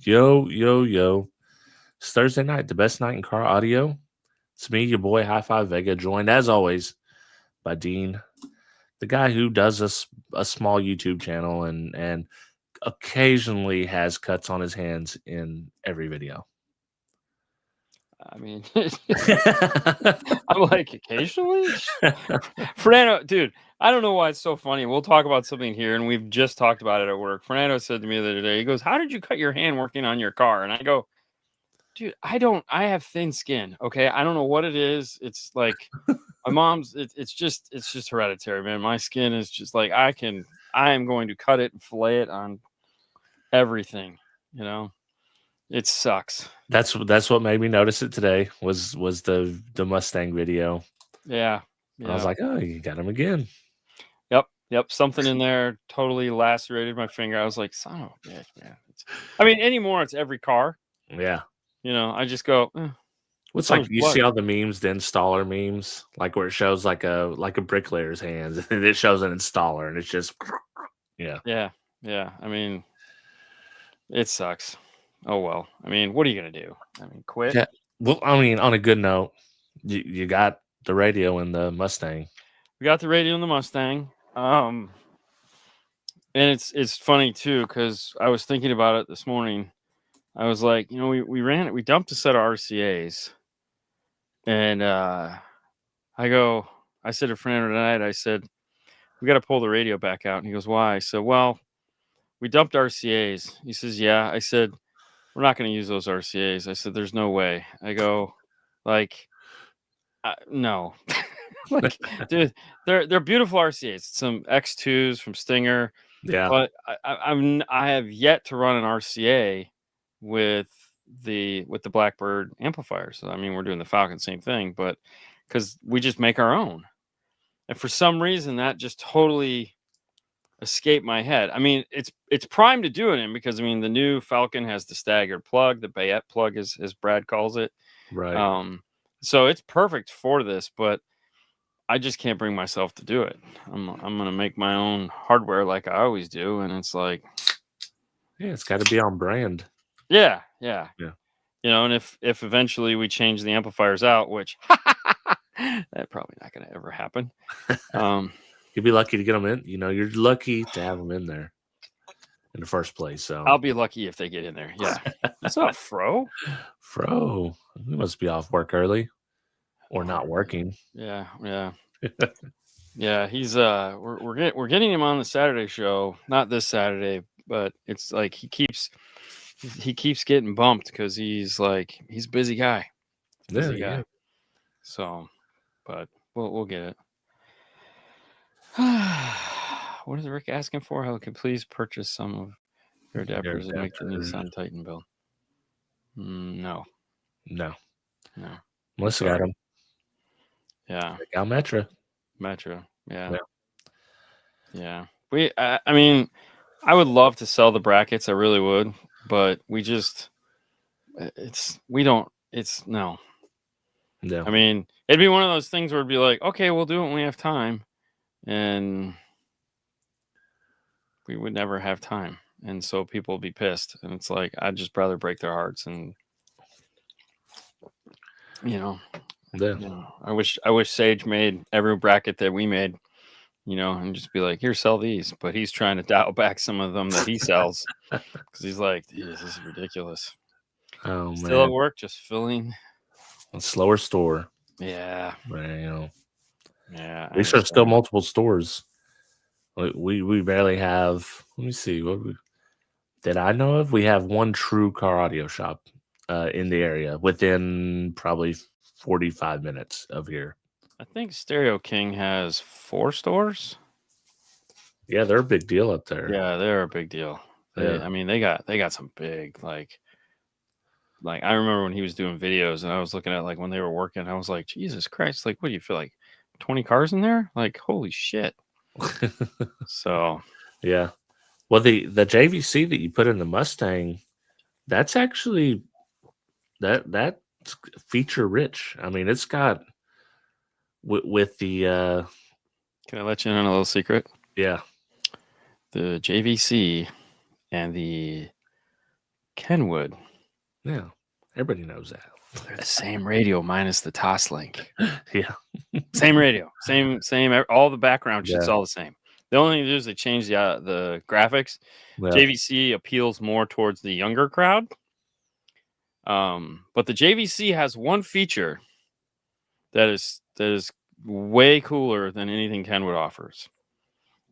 Yo, yo, yo. It's Thursday night, the best night in car audio. It's me, your boy, High Five Vega, joined as always by Dean, the guy who does a small YouTube channel and occasionally has cuts on his hands in every video. I mean, I'm like, occasionally? Fernando, dude, I don't know why it's so funny. We'll talk about something here, and we've just talked about it at work. Fernando said to me the other day, he goes, "How did you cut your hand working on your car?" And I go, dude, I have thin skin. Okay. I don't know what it is. It's like my mom's, it's just hereditary, man. My skin is just like, I am going to cut it and fillet it on everything, you know? It sucks. That's what made me notice it today was the Mustang video. Yeah. I was like, oh, you got him again. Yep. Something in there totally lacerated my finger. I was like, son of a bitch, man. I mean, anymore, it's every car. Yeah. You know, I just go, What's like you see all the memes, the installer memes, like where it shows like a bricklayer's hands, and it shows an installer, and it's just Yeah. I mean, it sucks. Oh well. I mean, what are you gonna do? I mean, quit. Yeah. Well, I mean, on a good note, you got the radio in the Mustang. We got the radio in the Mustang. And it's funny too, because I was thinking about it this morning. I was like, you know, we dumped a set of RCAs, and I said to Fernando tonight, I said, we got to pull the radio back out. And he goes, why? I said, well, we dumped RCAs. He says, yeah. I said, we're not going to use those RCAs. I said, there's no way. I go, like, no. Like, dude, they're beautiful RCAs. Some X2s from Stinger. Yeah. But I have yet to run an RCA with the Blackbird amplifier. So I mean, we're doing the Falcon, same thing, but because we just make our own. And for some reason, that just totally escaped my head. I mean, it's primed to do it in, because I mean, the new Falcon has the staggered plug, the Bayette plug, as Brad calls it. Right. So it's perfect for this, but I just can't bring myself to do it. I'm gonna make my own hardware like I always do, and it's like, yeah, it's got to be on brand. Yeah. You know, and if eventually we change the amplifiers out, which that's probably not going to ever happen. You'd be lucky to get them in. You know, you're lucky to have them in there in the first place. So I'll be lucky if they get in there. Yeah. What's up, Fro? Fro, we must be off work early or not working. Yeah. Yeah. He's we're getting him on the Saturday show. Not this Saturday, but it's like he keeps getting bumped because he's a busy guy. Yeah. So, but we'll get it. What is Rick asking for? How can please purchase some of your adapters and make the Nissan Titan build? No. Melissa got them. Yeah. Got Metro. Yeah. I mean, I would love to sell the brackets. I really would, but no. Yeah. I mean, it'd be one of those things where it'd be like, okay, we'll do it when we have time. And we would never have time. And so people will be pissed. And it's like, I'd just rather break their hearts. And, I wish Sage made every bracket that we made, and just be like, here, sell these. But he's trying to dial back some of them that he sells, because he's like, this is ridiculous. Oh, man. Still at work, just filling a slower store. Yeah. Yeah. These are still multiple stores. We barely have. Let me see. That I know of, we have one true car audio shop in the area within probably 45 minutes of here. I think Stereo King has 4 stores. Yeah, they're a big deal up there. Yeah, they're a big deal. I mean, they got some big, like I remember when he was doing videos, and I was looking at when they were working, I was like, Jesus Christ, what do you feel like 20 cars in there? Like, holy shit. So yeah. Well, the JVC that you put in the Mustang, that's actually that's feature rich. I mean, it's got with the can I let you in on a little secret? Yeah. The JVC and the Kenwood. Yeah, everybody knows that. They're the same radio minus the Toslink. Yeah, Same radio, same. All the background shit's Yeah. all the same. The only thing they do is they change the graphics. yeah, JVC appeals more towards the younger crowd. But the JVC has one feature that is way cooler than anything Kenwood offers,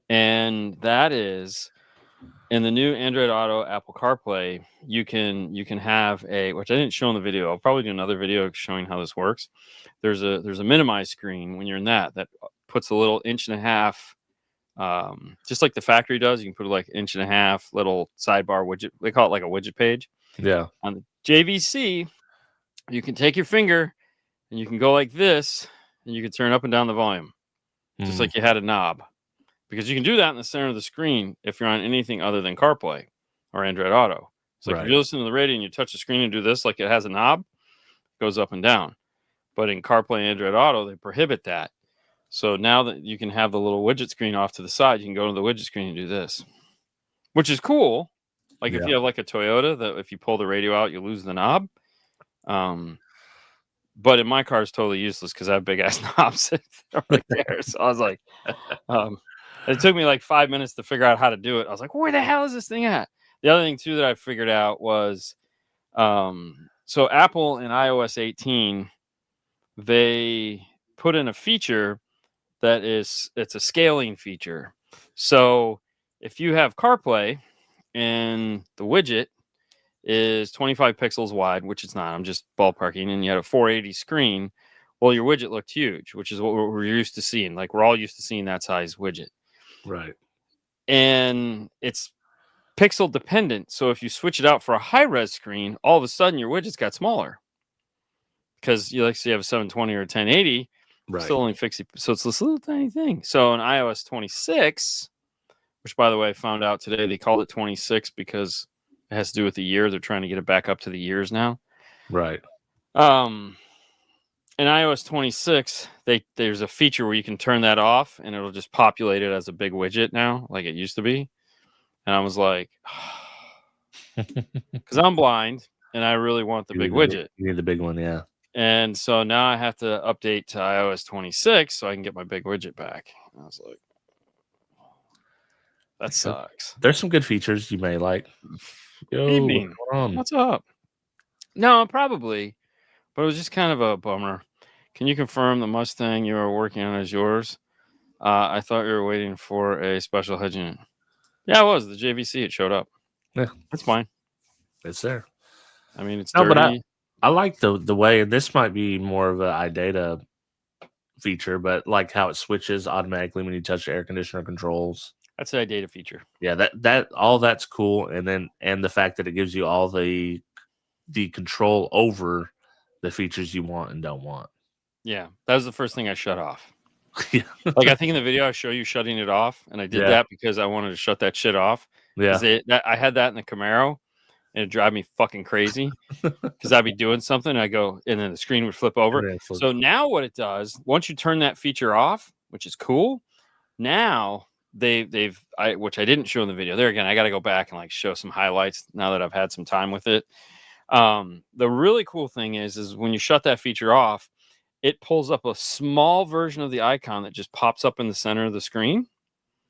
and that is in the new Android Auto Apple CarPlay. You can have which I didn't show in the video. I'll probably do another video showing how this works. There's a minimize screen when you're in that puts a little 1.5 inch, just like the factory does. You can put like 1.5 inch little sidebar widget. They call it like a widget page. yeah. On the JVC, you can take your finger and you can go like this, and you can turn up and down the volume, just like you had a knob. Because you can do that in the center of the screen if you're on anything other than CarPlay or Android Auto. So if you're listening to the radio and you touch the screen and do this, like it has a knob, it goes up and down. But in CarPlay and Android Auto, they prohibit that. So now that you can have the little widget screen off to the side, you can go to the widget screen and do this, which is cool. Like if you have like a Toyota, that if you pull the radio out, you lose the knob. But in my car, it's totally useless because I have big ass knobs right there. So I was like, it took me like 5 minutes to figure out how to do it. I was like, where the hell is this thing at? The other thing too that I figured out was, so Apple in iOS 18, they put in a feature it's a scaling feature. So if you have CarPlay and the widget is 25 pixels wide, which it's not, I'm just ballparking, and you had a 480 screen, well, your widget looked huge, which is what we're used to seeing. Like we're all used to seeing that size widget. Right. And it's pixel dependent. So if you switch it out for a high res screen, all of a sudden your widgets got smaller. Because you have a 720 or a 1080, still only 60. So it's this little tiny thing. So in iOS 26, which by the way, I found out today, they called it 26 because it has to do with the year. They're trying to get it back up to the years now. Right. In iOS 26, there's a feature where you can turn that off and it'll just populate it as a big widget now, like it used to be. And I was like, because I'm blind and I really want the big widget. You need the big one, yeah. And so now I have to update to iOS 26 so I can get my big widget back. And I was like, that sucks. There's some good features you may like. Yo, Evening. What's up? No, probably. But it was just kind of a bummer. Can you confirm the Mustang you are working on is yours? I thought you were waiting for a special head unit. Yeah, it was. The JVC, it showed up. Yeah. That's fine. It's there. I mean, it's dirty. But I like the way, and this might be more of an iData feature, but like how it switches automatically when you touch the air conditioner controls. That's an iData feature. Yeah, that all that's cool. And the fact that it gives you all the control over the features you want and don't want. Yeah, that was the first thing I shut off. Yeah. Like I think in the video I show you shutting it off, and I did that because I wanted to shut that shit off. Yeah, I had that in the Camaro, and it drive me fucking crazy because I'd be doing something, and I go, and then the screen would flip over. So now what it does, once you turn that feature off, which is cool, now which I didn't show in the video. There again, I got to go back and like show some highlights now that I've had some time with it. The really cool thing is when you shut that feature off, it pulls up a small version of the icon that just pops up in the center of the screen.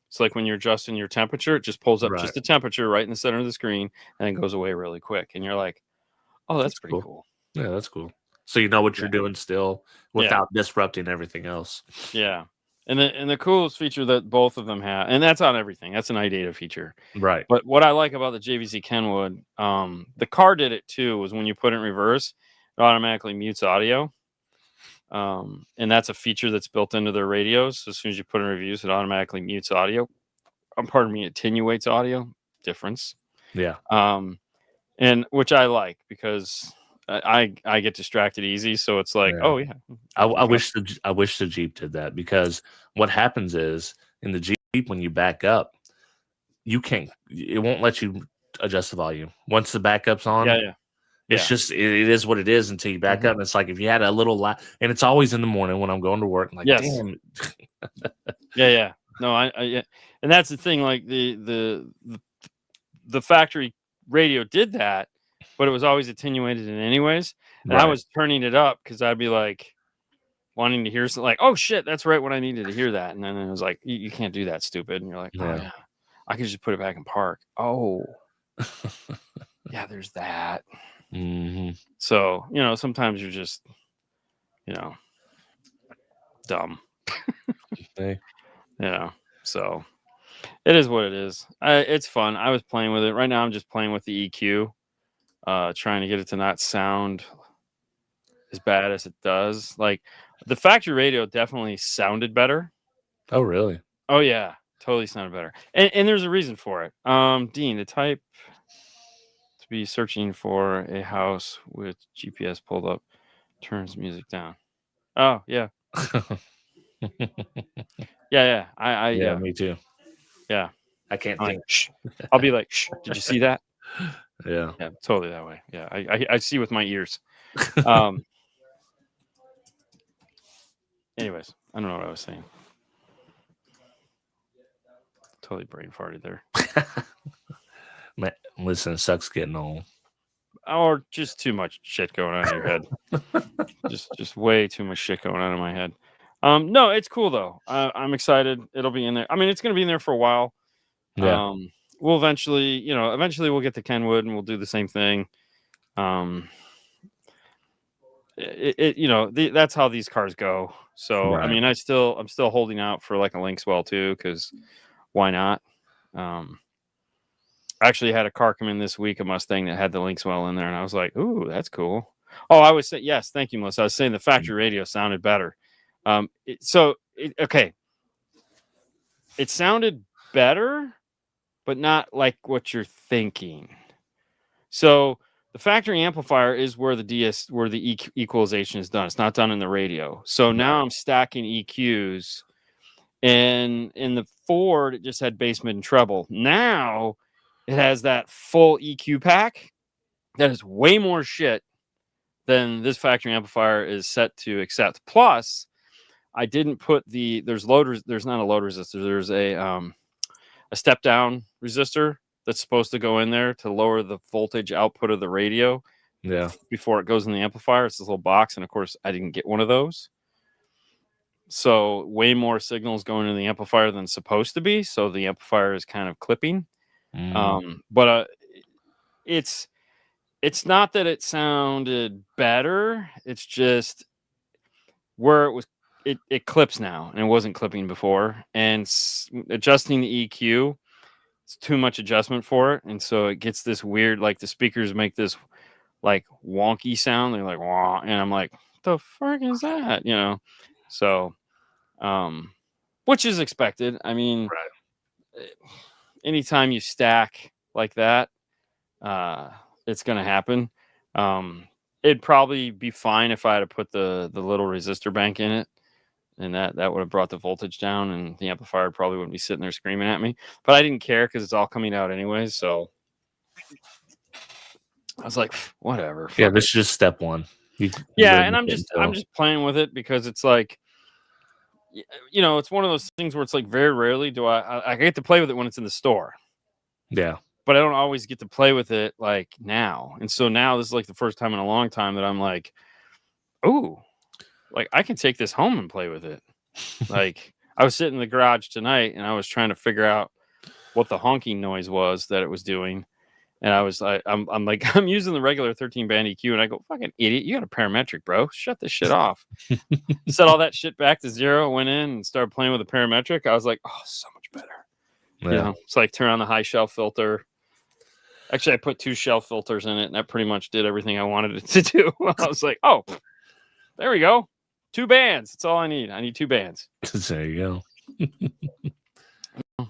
So like when you're adjusting your temperature, it just pulls up just the temperature right in the center of the screen and then goes away really quick. And you're like, oh, that's pretty cool. Yeah, that's cool. So you know what you're doing still without disrupting everything else. Yeah. And the coolest feature that both of them have, and that's on everything. That's an iData feature. Right. But what I like about the JVC Kenwood, the car did it too, was when you put it in reverse, it automatically mutes audio. And that's a feature that's built into their radios. So as soon as you put in reviews, it automatically mutes audio. Pardon me, attenuates audio difference. Yeah. And which I like because I get distracted easy. So it's like, oh yeah. I wish the Jeep did that, because what happens is in the Jeep when you back up, it won't let you adjust the volume once the backup's on. Yeah. It's just it is what it is until you back up. And it's like if you had a little and it's always in the morning when I'm going to work. I'm like, damn. Yeah. No, I and that's the thing. Like the factory radio did that, but it was always attenuated in anyways. And I Right. was turning it up because I'd be like wanting to hear something like, oh shit, that's right when I needed to hear that. And then it was like, you can't do that, stupid. And you're like, oh Yeah. yeah, I could just put it back in park. Oh, yeah, there's that. hmm So, sometimes you're just, dumb. Hey. So it is what it is. It's fun. I was playing with it. Right now I'm just playing with the EQ, trying to get it to not sound as bad as it does. Like the factory radio definitely sounded better. Oh, really? Oh yeah, totally sounded better. And there's a reason for it. Dean, the type to be searching for a house with GPS pulled up turns music down. Oh yeah. Yeah. Yeah, me too. Yeah. I can't I'm like, think. shh. I'll be like, shh, did you see that? Yeah. Yeah, totally that way. Yeah. I see with my ears. Anyways, I don't know what I was saying. Totally brain farted there. Man, listen, it sucks getting old. Or just too much shit going on in your head. just way too much shit going on in my head. No, it's cool though. I'm excited. It'll be in there. I mean, it's gonna be in there for a while. Yeah. We'll eventually we'll get to Kenwood and we'll do the same thing. That's how these cars go. So I Right. mean, I'm still holding out for like a Linkswell too, because why not? I actually had a car come in this week, a Mustang that had the Linkswell in there, and I was like, "Ooh, that's cool." Oh, I was saying, yes, thank you, Melissa. I was saying the factory radio sounded better. Okay, it sounded better, but not like what you're thinking. So the factory amplifier is where the equalization is done. It's not done in the radio. So now I'm stacking EQs, and in the Ford it just had bass, mid, and treble. Now it has that full EQ pack that is way more shit than this factory amplifier is set to accept. Plus, I didn't put there's not a load resistor. There's a step down resistor that's supposed to go in there to lower the voltage output of the radio. Yeah. Before it goes in the amplifier. It's this little box, and of course I didn't get one of those. So way more signals going in the amplifier than supposed to be. So the amplifier is kind of clipping. But it's not that it sounded better. It's just where it clips now, and it wasn't clipping before. And adjusting the EQ, it's too much adjustment for it, and so it gets this weird, like the speakers make this like wonky sound. They're like wah, and I'm like, the fuck is that? So which is expected. I mean, anytime you stack like that, it's gonna happen. It'd probably be fine if I had to put the little resistor bank in it, and that would have brought the voltage down, and the amplifier probably wouldn't be sitting there screaming at me. But I didn't care because it's all coming out anyways. So I was like, whatever. Yeah, this is just step one. And I'm just playing with it because it's like, it's one of those things where it's like very rarely do I get to play with it when it's in the store. Yeah. But I don't always get to play with it like now. And so now this is like the first time in a long time that I'm like, ooh, like I can take this home and play with it. Like I was sitting in the garage tonight and I was trying to figure out what the honking noise was that it was doing. And I'm like, I'm using the regular 13 band EQ, and I go, fucking idiot, you got a parametric, bro. Shut this shit off. Set all that shit back to 0, went in and started playing with the parametric. I was like, oh, so much better. Yeah. It's like turn on the high shelf filter. Actually, I put 2 shelf filters in it, and that pretty much did everything I wanted it to do. I was like, oh, there we go. 2 bands. That's all I need. I need 2 bands. There you go.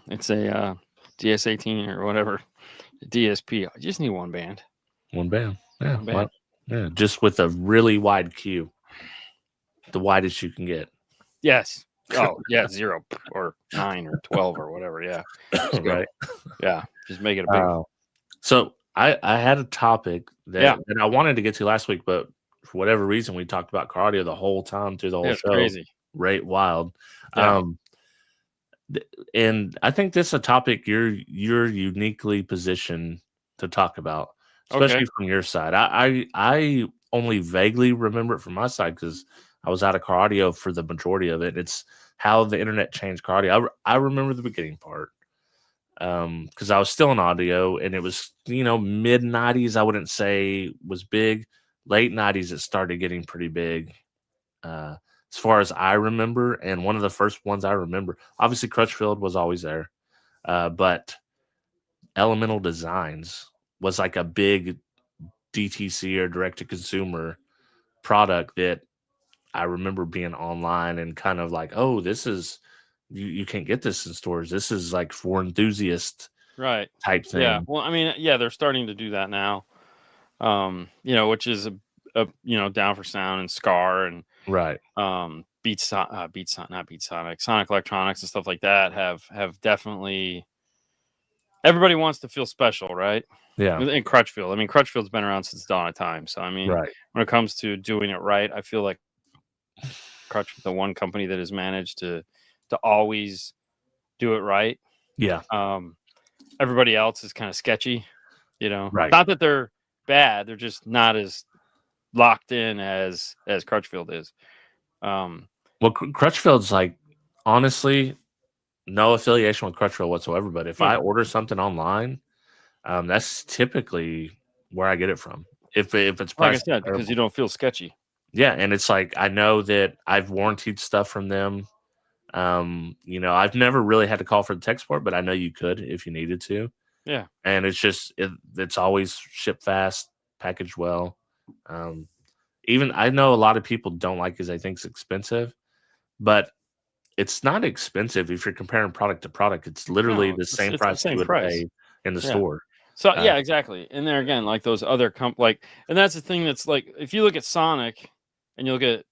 It's a DS18 or whatever. DSP. I just need 1 band. 1 band. Yeah. 1 band. Yeah. Just with a really wide Q. The widest you can get. Yes. Oh, yeah. 0 or 9 or 12 or whatever. Yeah. Right. Yeah. Just make it a big. So I had a topic that I wanted to get to last week, but for whatever reason, we talked about car audio the whole time through the whole show. Crazy. Right. Wild. Yeah. And I think this is a topic you're uniquely positioned to talk about. especially Okay. from your side. I only vaguely remember it from my side because I was out of car audio for the majority of it. It's how the internet changed car audio. I remember the beginning part because I was still in audio, and it was mid '90s. I wouldn't say was big. Late '90s, it started getting pretty big. Uh, as far as I remember, and one of the first ones I remember, obviously Crutchfield was always there, but Elemental Designs was like a big DTC or direct to consumer product that I remember being online and kind of like, oh, this is you can't get this in stores. This is like for enthusiasts Right. type Yeah. thing. Well, I mean, yeah, they're starting to do that now. Which is a down for sound and Scar and Right. Not Beat Sonic, Sonic Electronics and stuff like that have definitely. Everybody wants to feel special, right? Yeah. In Crutchfield, I mean, Crutchfield's been around since dawn of time. So I mean, Right. when it comes to doing it right, I feel like Crutchfield, the one company that has managed to always do it right. Yeah. Everybody else is kind of sketchy, Right. Not that they're bad, they're just not as locked in as Crutchfield is. Well, Crutchfield's like, honestly, no affiliation with Crutchfield whatsoever. But if I order something online, that's typically where I get it from. If it's Like I priced said, because you don't feel sketchy. yeah, and it's like I know that I've warranted stuff from them. I've never really had to call for the tech support, but I know you could if you needed to. Yeah. And it's just it's always shipped fast, packaged well. Even I know a lot of people don't like because they think it's expensive, but it's not expensive if you're comparing product to product. It's literally No, the same it's the price that you same would price. pay in the Yeah. store. So yeah, exactly. And there again, like those other and that's the thing that's like, if you look at Sonic and you look at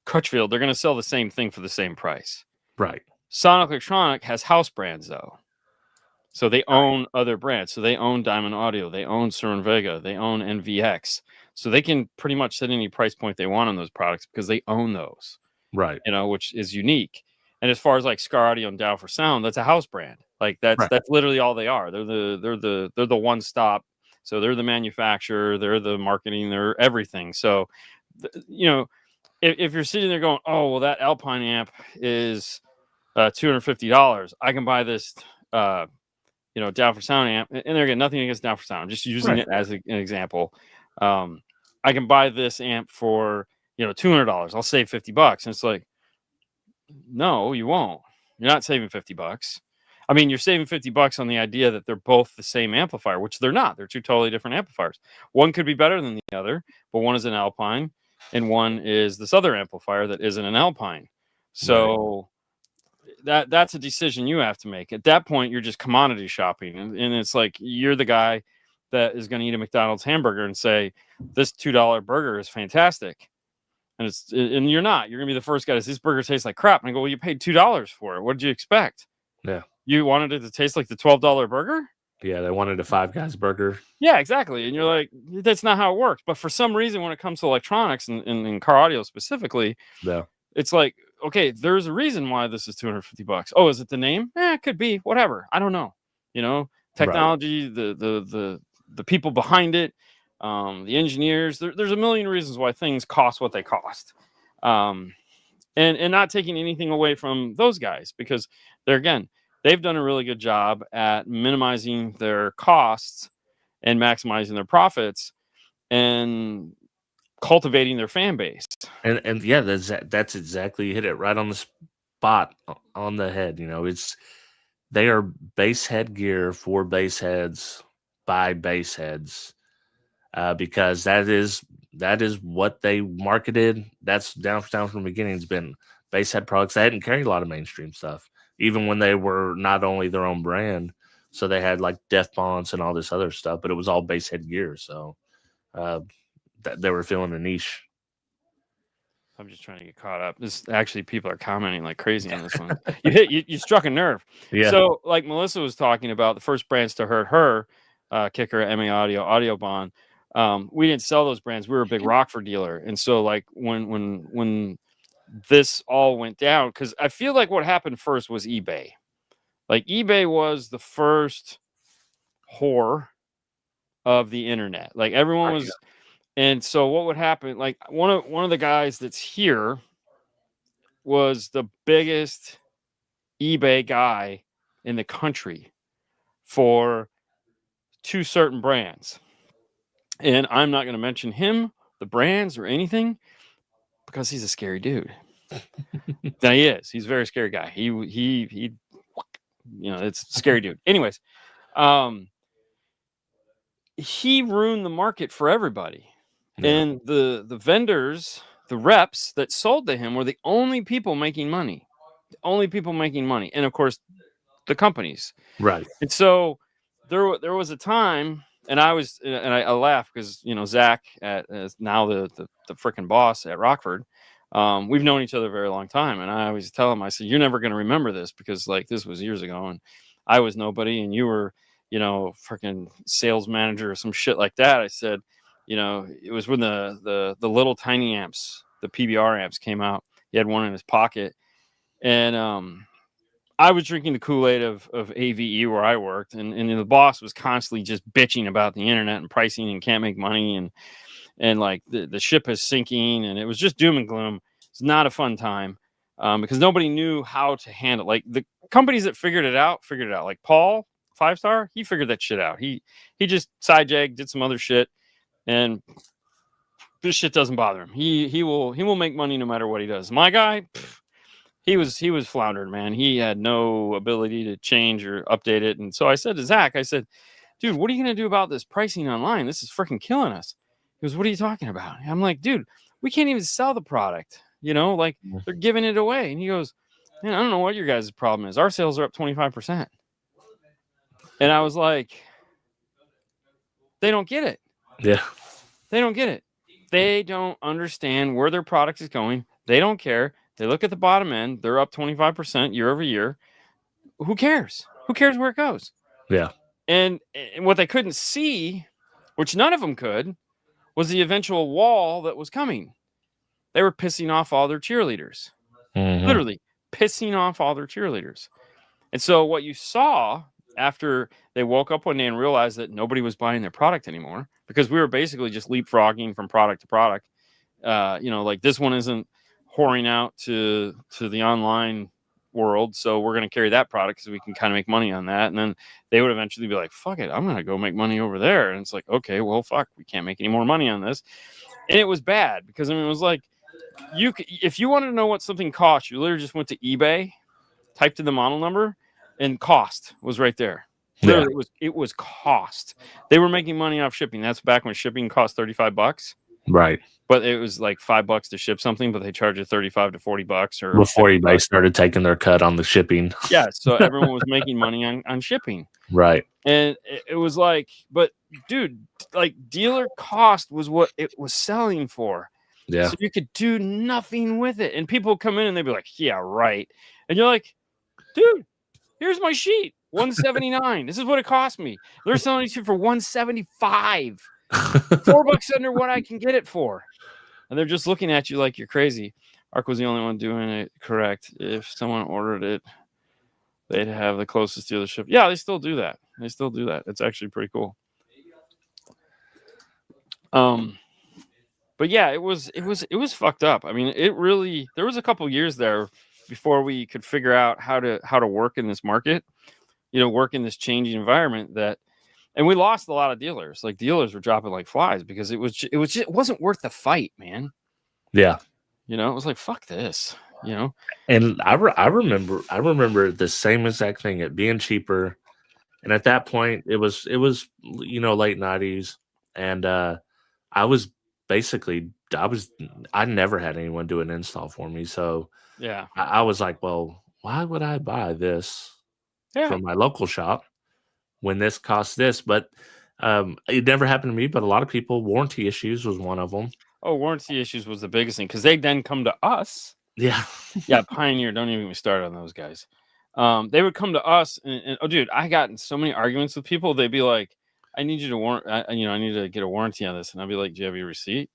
Crutchfield, they're going to sell the same thing for the same price. Right. Sonic Electronic has house brands though. So they own other brands. So they own Diamond Audio, they own Sur Vega, they own NVX. So they can pretty much set any price point they want on those products because they own those, Right. which is unique. And as far as like Scar Audio and Down for Sound, that's a house brand. Like that's Right. literally all they are. They're the one stop. So they're the manufacturer, they're the marketing, they're everything. So if you're sitting there going, oh well, that Alpine amp is $250, I can buy this Down for Sound amp, and they're getting nothing against Down for Sound. I'm just using it as an example. I can buy this amp for $200. I'll save $50, and it's like, no, you won't. You're not saving $50. I mean, you're saving $50 on the idea that they're both the same amplifier, which they're not. They're two totally different amplifiers. One could be better than the other, but one is an Alpine, and one is this other amplifier that isn't an Alpine. So that's a decision you have to make. At that point, you're just commodity shopping, and it's like you're the guy that is going to eat a McDonald's hamburger and say this $2 burger is fantastic, and you're not. You're gonna be the first guy to say this burger tastes like crap, and I go, well, you paid $2 for it. What did you expect? Yeah. You wanted it to taste like the $12 burger? Yeah, they wanted a Five Guys burger. Yeah, exactly. And you're like, that's not how it works. But for some reason, when it comes to electronics and in car audio specifically, Yeah. it's like, okay, there's a reason why this is $250. Oh, is it the name? It could be. Whatever. I don't know. Technology, the people behind it, the engineers. There's a million reasons why things cost what they cost. And not taking anything away from those guys, because they've done a really good job at minimizing their costs and maximizing their profits and cultivating their fan base. And yeah, that's exactly, you hit it right on the spot, on the head. They are base head gear for base heads by base heads, because that is what they marketed. That's down from the beginning. It's been base head products. They hadn't carried a lot of mainstream stuff, even when they were not only their own brand. So they had like Def Bonds and all this other stuff, but it was all base head gear. So they were filling a niche. I'm just trying to get caught up. This actually, people are commenting like crazy on this one. You struck a nerve. Yeah. So like Melissa was talking about, the first brands to hurt her, Kicker, MA Audio, Audio Bond. We didn't sell those brands. We were a big Rockford dealer, and so like when this all went down, because I feel like what happened first was eBay. Like eBay was the first whore of the internet. Like everyone was, and so what would happen? Like one of the guys that's here was the biggest eBay guy in the country for 2 certain brands. And I'm not going to mention him, the brands, or anything because he's a scary dude. Now he is. He's a very scary guy. He it's a scary dude. Anyways, he ruined the market for everybody. Yeah. And the vendors, the reps that sold to him were the only people making money. The only people making money. And of course, the companies. Right. And so there was a time, and I laugh because Zach is now the freaking boss at Rockford. We've known each other a very long time, and I always tell him, I said, you're never going to remember this because like this was years ago, and I was nobody, and you were freaking sales manager or some shit like that. I said, it was when the little tiny amps, the PBR amps came out. He had one in his pocket, and I was drinking the Kool-Aid of AVE where I worked, and the boss was constantly just bitching about the internet and pricing and can't make money, and like the ship is sinking, and it was just doom and gloom. It's not a fun time because nobody knew how to handle. Like the companies that figured it out. Like Paul 5-star, he figured that shit out. He just side jagged, did some other shit, and this shit doesn't bother him. He will make money no matter what he does. My guy. He was floundered, man. He had no ability to change or update it. And so I said to Zach, I said, dude, what are you going to do about this pricing online? This is freaking killing us. He goes, what are you talking about? I'm like, dude, we can't even sell the product. Like they're giving it away. And he goes, man, I don't know what your guys' problem is. Our sales are up 25%. And I was like, they don't get it. Yeah. They don't get it. They don't understand where their product is going. They don't care. They look at the bottom end. They're up 25% year over year. Who cares? Who cares where it goes? Yeah. And what they couldn't see, which none of them could, was the eventual wall that was coming. They were pissing off all their cheerleaders. Mm-hmm. Literally pissing off all their cheerleaders. And so what you saw after they woke up one day and realized that nobody was buying their product anymore, because we were basically just leapfrogging from product to product. Like this one isn't whoring out to the online world, so we're going to carry that product because we can kind of make money on that. And then they would eventually be like, fuck it, I'm going to go make money over there. And it's like, okay, well, fuck, we can't make any more money on this. And it was bad because it was like, if you wanted to know what something cost, you literally just went to eBay, typed in the model number, and cost was right there. Literally, it was cost. They were making money off shipping. That's back when shipping cost $35. Right. But it was like $5 to ship something, but they charge you $35 to $40 or before eBay started taking their cut on the shipping. Yeah, so everyone was making money on shipping. Right. And it was like, but dude, like dealer cost was what it was selling for. Yeah. So you could do nothing with it. And people come in and they'd be like, yeah, right. And you're like, dude, here's my sheet. $179. This is what it cost me. They're selling it for $175. $4 under what I can get it for. And they're just looking at you like you're crazy. Ark was the only one doing it correct. If someone ordered it, they'd have the closest dealership. Yeah, they still do that. It's actually pretty cool. But yeah, it was fucked up. I mean, it really, there was a couple years there before we could figure out how to work in this market, work in this changing environment and we lost a lot of dealers. Like dealers were dropping like flies because it wasn't worth the fight, man. Yeah. It was like, fuck this, And I remember the same exact thing, it being cheaper. And at that point it was late 90s. And I never had anyone do an install for me. So yeah, I was like, well, why would I buy this from my local shop when this costs this? But it never happened to me, but a lot of people, warranty issues was one of them. Oh, warranty issues was the biggest thing because they then come to us. Yeah. Yeah, Pioneer, don't even start on those guys. They would come to us and oh, dude, I got in so many arguments with people. They'd be like, I need you to I need to get a warranty on this. And I'd be like, do you have your receipt?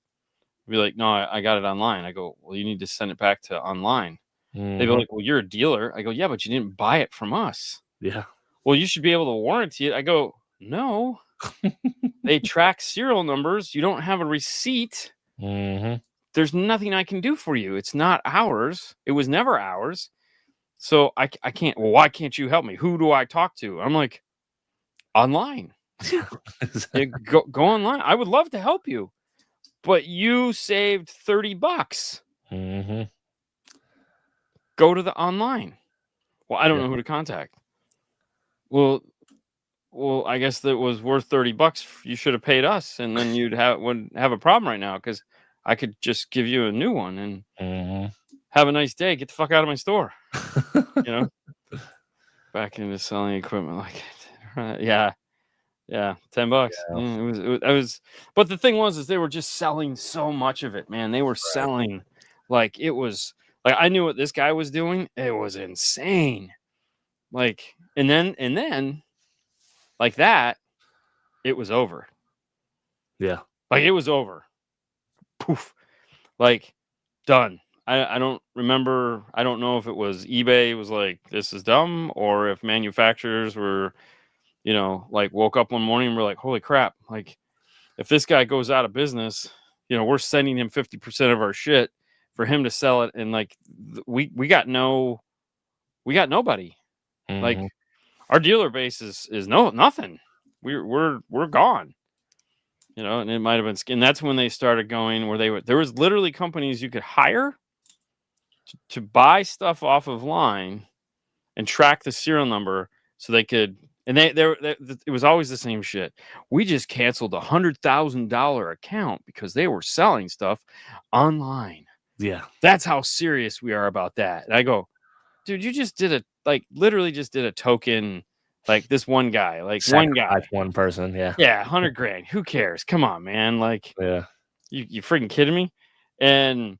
I'd be like, no, I got it online. I go, well, you need to send it back to online. Mm-hmm. They'd be like, well, you're a dealer. I go, yeah, but you didn't buy it from us. Yeah. Well, you should be able to warranty it. I go, no, They track serial numbers. You don't have a receipt. Mm-hmm. There's nothing I can do for you. It's not ours. It was never ours. So I can't. Well, why can't you help me? Who do I talk to? I'm like, online. Yeah, go online. I would love to help you, but you saved $30. Mm-hmm. Go to the online. Well, I don't know who to contact. Well, I guess that was worth $30. You should have paid us, and then wouldn't have a problem right now because I could just give you a new one and Mm-hmm. have a nice day. Get the fuck out of my store. You know, back into selling equipment like, yeah, $10. Yeah. It was, but the thing was, is they were just selling so much of it, man. They were selling like it was like I knew what this guy was doing. It was insane. Like, and then like that, it was over. Yeah. Like it was over. Poof. Like done. I don't remember. I don't know if it was eBay was like, this is dumb, or if manufacturers were, like woke up one morning and were like, holy crap. Like if this guy goes out of business, we're sending him 50% of our shit for him to sell it. And like, we got nobody. Mm-hmm. Like our dealer base is nothing. We're gone. And it might have been, and that's when they started going where there was literally companies you could hire to buy stuff off of line and track the serial number so they could, and it was always the same shit. We just canceled $100,000 account because they were selling stuff online. Yeah. That's how serious we are about that. And I go, dude, you just literally just did a token. Like this one guy, one person. Yeah. Yeah, $100,000. Who cares? Come on, man. Like, Yeah. you freaking kidding me? And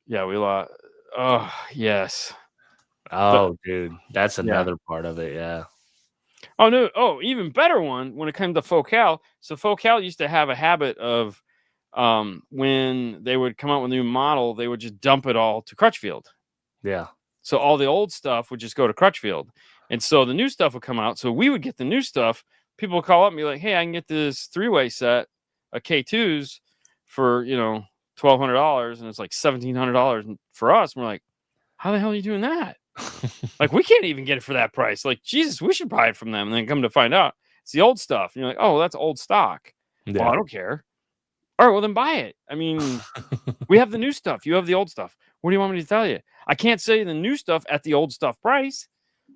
yeah, we lost. Oh, yes. Oh, dude, that's another part of it. Yeah. Oh, no. Oh, even better one when it comes to Focal. So Focal used to have a habit of when they would come out with a new model, they would just dump it all to Crutchfield. Yeah. So all the old stuff would just go to Crutchfield. And so the new stuff would come out. So we would get the new stuff. People would call up and be like, hey, I can get this 3-way set of K2s for, $1,200. And it's like $1,700 for us. And we're like, how the hell are you doing that? Like, we can't even get it for that price. Like, Jesus, we should buy it from them. And then come to find out it's the old stuff. And you're like, oh, that's old stock. Yeah. Well, I don't care. All right, well, then buy it. I mean, we have the new stuff. You have the old stuff. What do you want me to tell you? I can't sell you the new stuff at the old stuff price.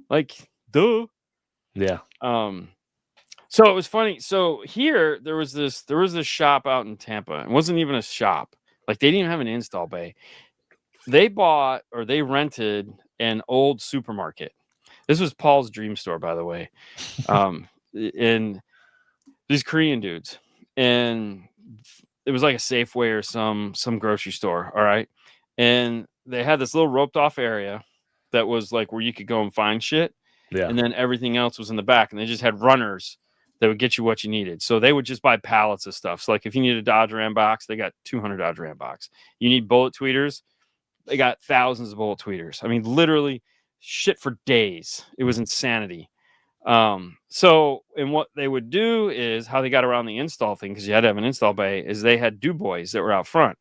Like, duh. Yeah. So it was funny. So here there was this shop out in Tampa. It wasn't even a shop. Like they didn't even have an install bay. They bought or they rented an old supermarket. This was Paul's dream store, by the way. And these Korean dudes. And it was like a Safeway or some grocery store. All right. And they had this little roped off area that was like where you could go and find shit. Yeah. And then everything else was in the back. And they just had runners that would get you what you needed. So they would just buy pallets of stuff. So like if you need a Dodge Ram box, they got 200 Dodge Ram box. You need bullet tweeters, they got thousands of bullet tweeters. I mean, literally shit for days. It was insanity. So, and what they would do is how they got around the install thing, because you had to have an install bay, is they had do boys that were out front.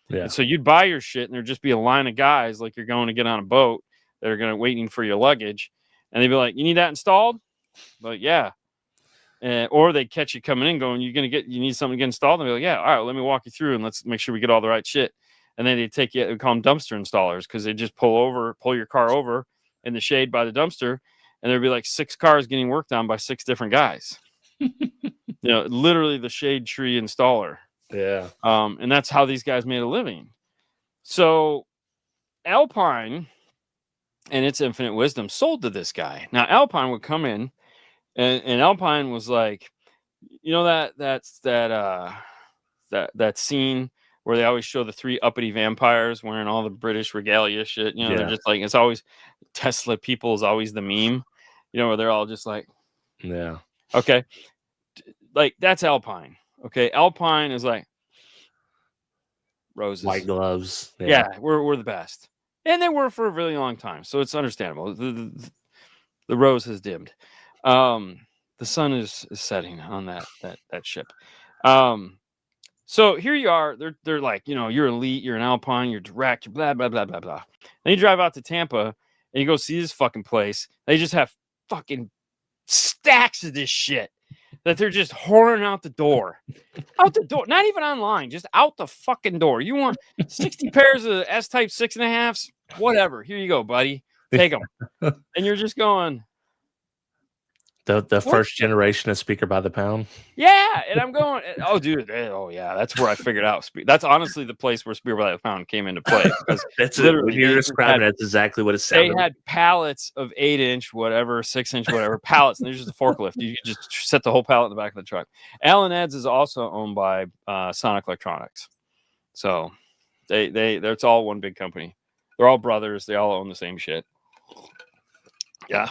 Yeah. And so you'd buy your shit and there'd just be a line of guys like you're going to get on a boat that are going to waiting for your luggage. And they'd be like, you need that installed? But yeah. Or they'd catch you coming in going, you need something to get installed? And they'd be like, yeah, all right, let me walk you through and let's make sure we get all the right shit. And then they'd take you, we call them dumpster installers, because they just pull your car over in the shade by the dumpster. And there'd be like 6 cars getting worked on by 6 different guys. Literally the shade tree installer. Yeah. And that's how these guys made a living. So Alpine and its infinite wisdom sold to this guy. Now Alpine would come in and Alpine was like, that scene where they always show the 3 uppity vampires wearing all the British regalia shit. They're just like, it's always Tesla people is always the meme, where they're all just like, yeah. Okay. Like that's Alpine. Okay. Alpine is like roses. White gloves. Yeah, we're the best. And they were for a really long time. So it's understandable. The rose has dimmed. The The sun is setting on that ship. So here you are. They're like, you're elite, you're an Alpine, you're direct, you're blah blah blah blah blah. Then you drive out to Tampa and you go see this fucking place. They just have fucking stacks of this shit that they're just whoring out the door. Out the door, not even online, just out the fucking door. You want 60 pairs of S-Type 6.5s? Whatever. Here you go, buddy. Take them. And you're just going, the first generation of speaker by the pound. yeah. And I'm going, oh, dude. Oh, yeah. That's where I figured out. That's honestly the place where speaker by the pound came into play. That's literally, when you're describing it, that's exactly what it sounded like. They had pallets of 8-inch, whatever, 6-inch, whatever, pallets. And there's just a forklift. You could just set the whole pallet in the back of the truck. Alan Ed's is also owned by Sonic Electronics. So it's all one big company. They're all brothers. They all own the same shit. Yeah.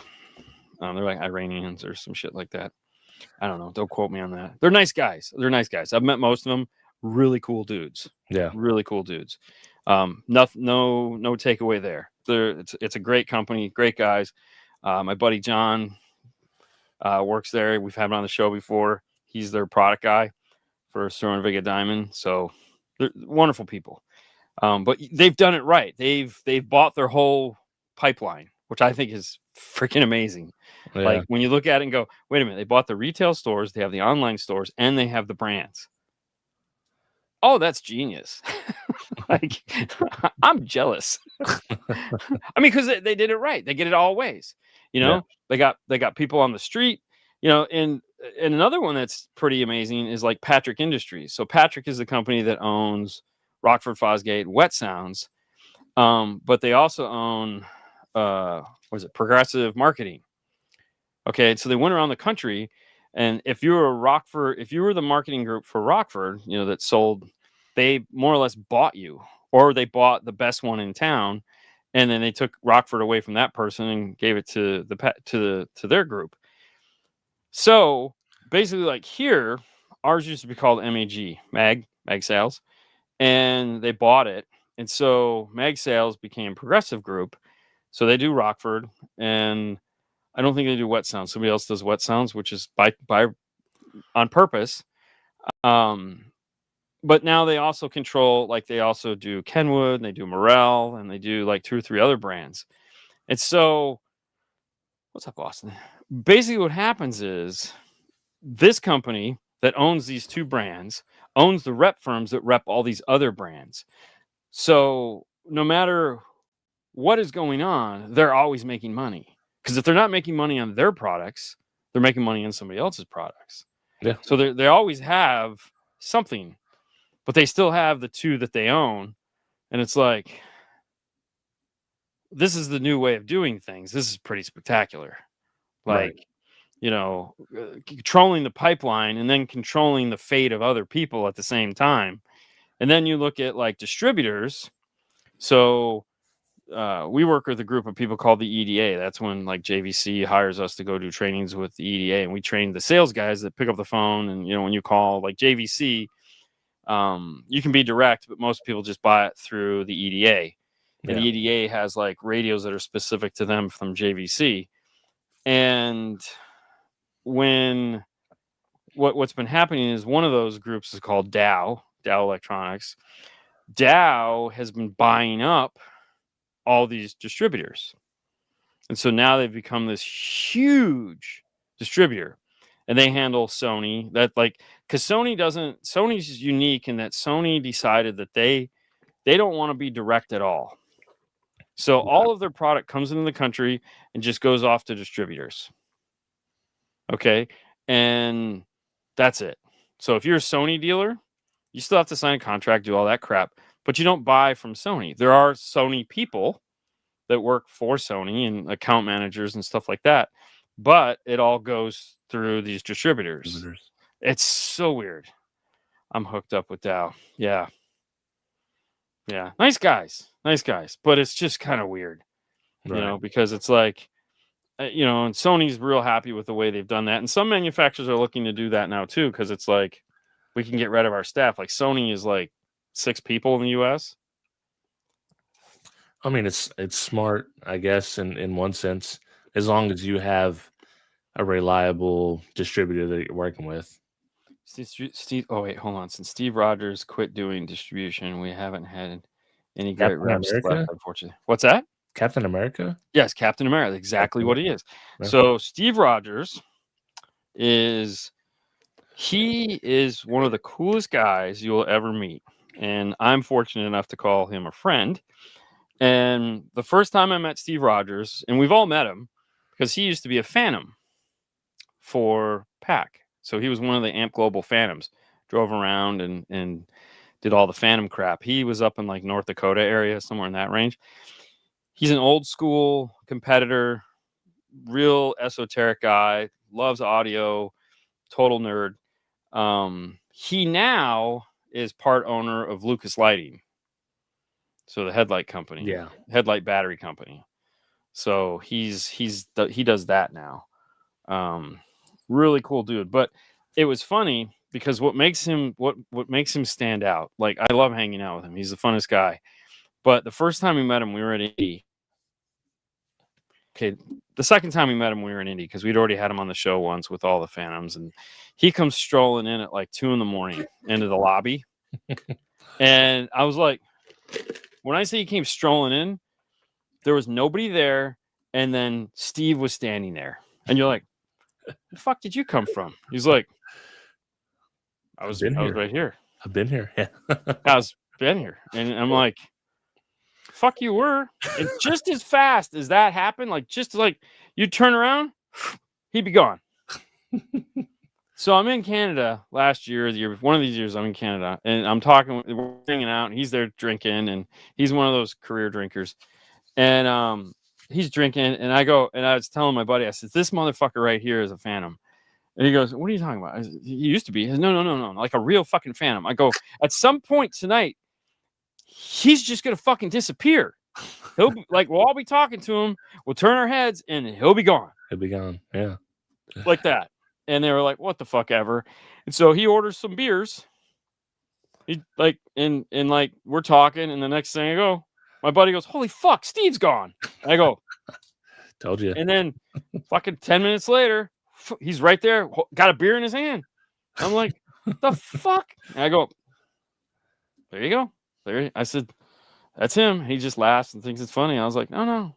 They're like Iranians or some shit like that. I don't know. Don't quote me on that. They're nice guys. I've met most of them. Really cool dudes. Yeah. Really cool dudes. No takeaway there. It's a great company, great guys. My buddy John works there. We've had him on the show before. He's their product guy for Sterling Vega Diamond. So they're wonderful people. But they've done it right. They've bought their whole pipeline, which I think is freaking amazing. Yeah. Like when you look at it and go, wait a minute, they bought the retail stores, they have the online stores, and they have the brands. Oh, that's genius. Like, I'm jealous. I mean, because they did it right. They get it all ways. Yeah. They got people on the street, and another one that's pretty amazing is like Patrick Industries. So Patrick is the company that owns Rockford Fosgate Wet Sounds. But they also own Progressive Marketing. Okay, so they went around the country, and if you were the marketing group for Rockford, that sold, they more or less bought you, or they bought the best one in town, and then they took Rockford away from that person and gave it to their group. So basically, like here, ours used to be called Mag Sales, and they bought it, and so Mag Sales became Progressive Group. So they do Rockford, and I don't think they do Wet Sounds. Somebody else does Wet Sounds, which is by on purpose. But now they also control, like they also do Kenwood, and they do Morel, and they do like 2 or 3 other brands. And so, what's up, Austin? Basically, what happens is this company that owns these 2 brands owns the rep firms that rep all these other brands. So no matter what is going on, they're always making money. Because if they're not making money on their products, they're making money on somebody else's products. Yeah. So they always have something, but they still have the 2 that they own. And it's like, this is the new way of doing things. This is pretty spectacular. Like, right. Controlling the pipeline and then controlling the fate of other people at the same time. And then you look at like distributors. So we work with a group of people called the EDA. That's when like JVC hires us to go do trainings with the EDA, and we train the sales guys that pick up the phone. And when you call like JVC, you can be direct, but most people just buy it through the EDA. And the EDA has like radios that are specific to them from JVC. And what's been happening is one of those groups is called Dow Electronics. Dow has been buying up all these distributors. And so now they've become this huge distributor, and they handle Sony. That because Sony's unique in that Sony decided that they don't want to be direct at all. So all of their product comes into the country and just goes off to distributors. Okay. And that's it. So if you're a Sony dealer, you still have to sign a contract, do all that crap, but you don't buy from Sony. There are Sony people that work for Sony and account managers and stuff like that, but it all goes through these distributors. It's so weird. I'm hooked up with Dow. Yeah. Nice guys, but it's just kind of weird, right. Because it's like, and Sony's real happy with the way they've done that. And some manufacturers are looking to do that now too, because it's like, we can get rid of our staff. Like Sony is like 6 people in the US. I mean, it's smart, I guess, in one sense, as long as you have a reliable distributor that you're working with. Steve. Oh wait, hold on. Since Steve Rogers quit doing distribution, we haven't had any great Captain reps left, America? unfortunately. What's that? Captain America? Yes, Captain America. Exactly Captain what he is. Yeah. So Steve Rogers he is one of the coolest guys you'll ever meet, and I'm fortunate enough to call him a friend. And the first time I met Steve Rogers, and we've all met him because he used to be a Phantom for PAC. So he was one of the Amp Global Phantoms, drove around and did all the Phantom crap. He was up in like North Dakota area, somewhere in that range. He's an old school competitor, real esoteric guy, loves audio, total nerd. He now is part owner of Lucas Lighting. So the headlight company, headlight battery company. So he does that now. Really cool dude. But it was funny because what makes him stand out. Like, I love hanging out with him. He's the funnest guy. But the first time we met him, we were at Indy. Okay, the second time we met him, we were in Indy because we'd already had him on the show once with all the Phantoms, and he comes strolling in at like 2 a.m. into the lobby, and I was like, when I say he came strolling in, there was nobody there, and then Steve was standing there, and you're like, "Where the fuck did you come from?" He's like, "I was right here. I've been here. Yeah. I was been here," and I'm like, "Fuck, you were." And just as fast as that happened, like just like you turn around, he'd be gone. So I'm in Canada last year, one of these years I'm in Canada, and I'm talking, we're hanging out, and he's there drinking, and he's one of those career drinkers, and he's drinking, and I was telling my buddy, I said, "This motherfucker right here is a Phantom." And he goes, "What are you talking about?" I said, "He used to be." He says, No, like a real fucking Phantom. I go, "At some point tonight, he's just gonna fucking disappear. He'll be like, we'll all be talking to him, we'll turn our heads, and he'll be gone." He'll be gone. Yeah. Like that. And they were like, "What the fuck ever." And so he orders some beers. He like, and like, we're talking, and the next thing I go, my buddy goes, "Holy fuck, Steve's gone." I go, "Told you." And then fucking 10 minutes later, he's right there, got a beer in his hand. I'm like, "The fuck?" And I go, "There you go." I said, "That's him." He just laughs and thinks it's funny. I was like, No.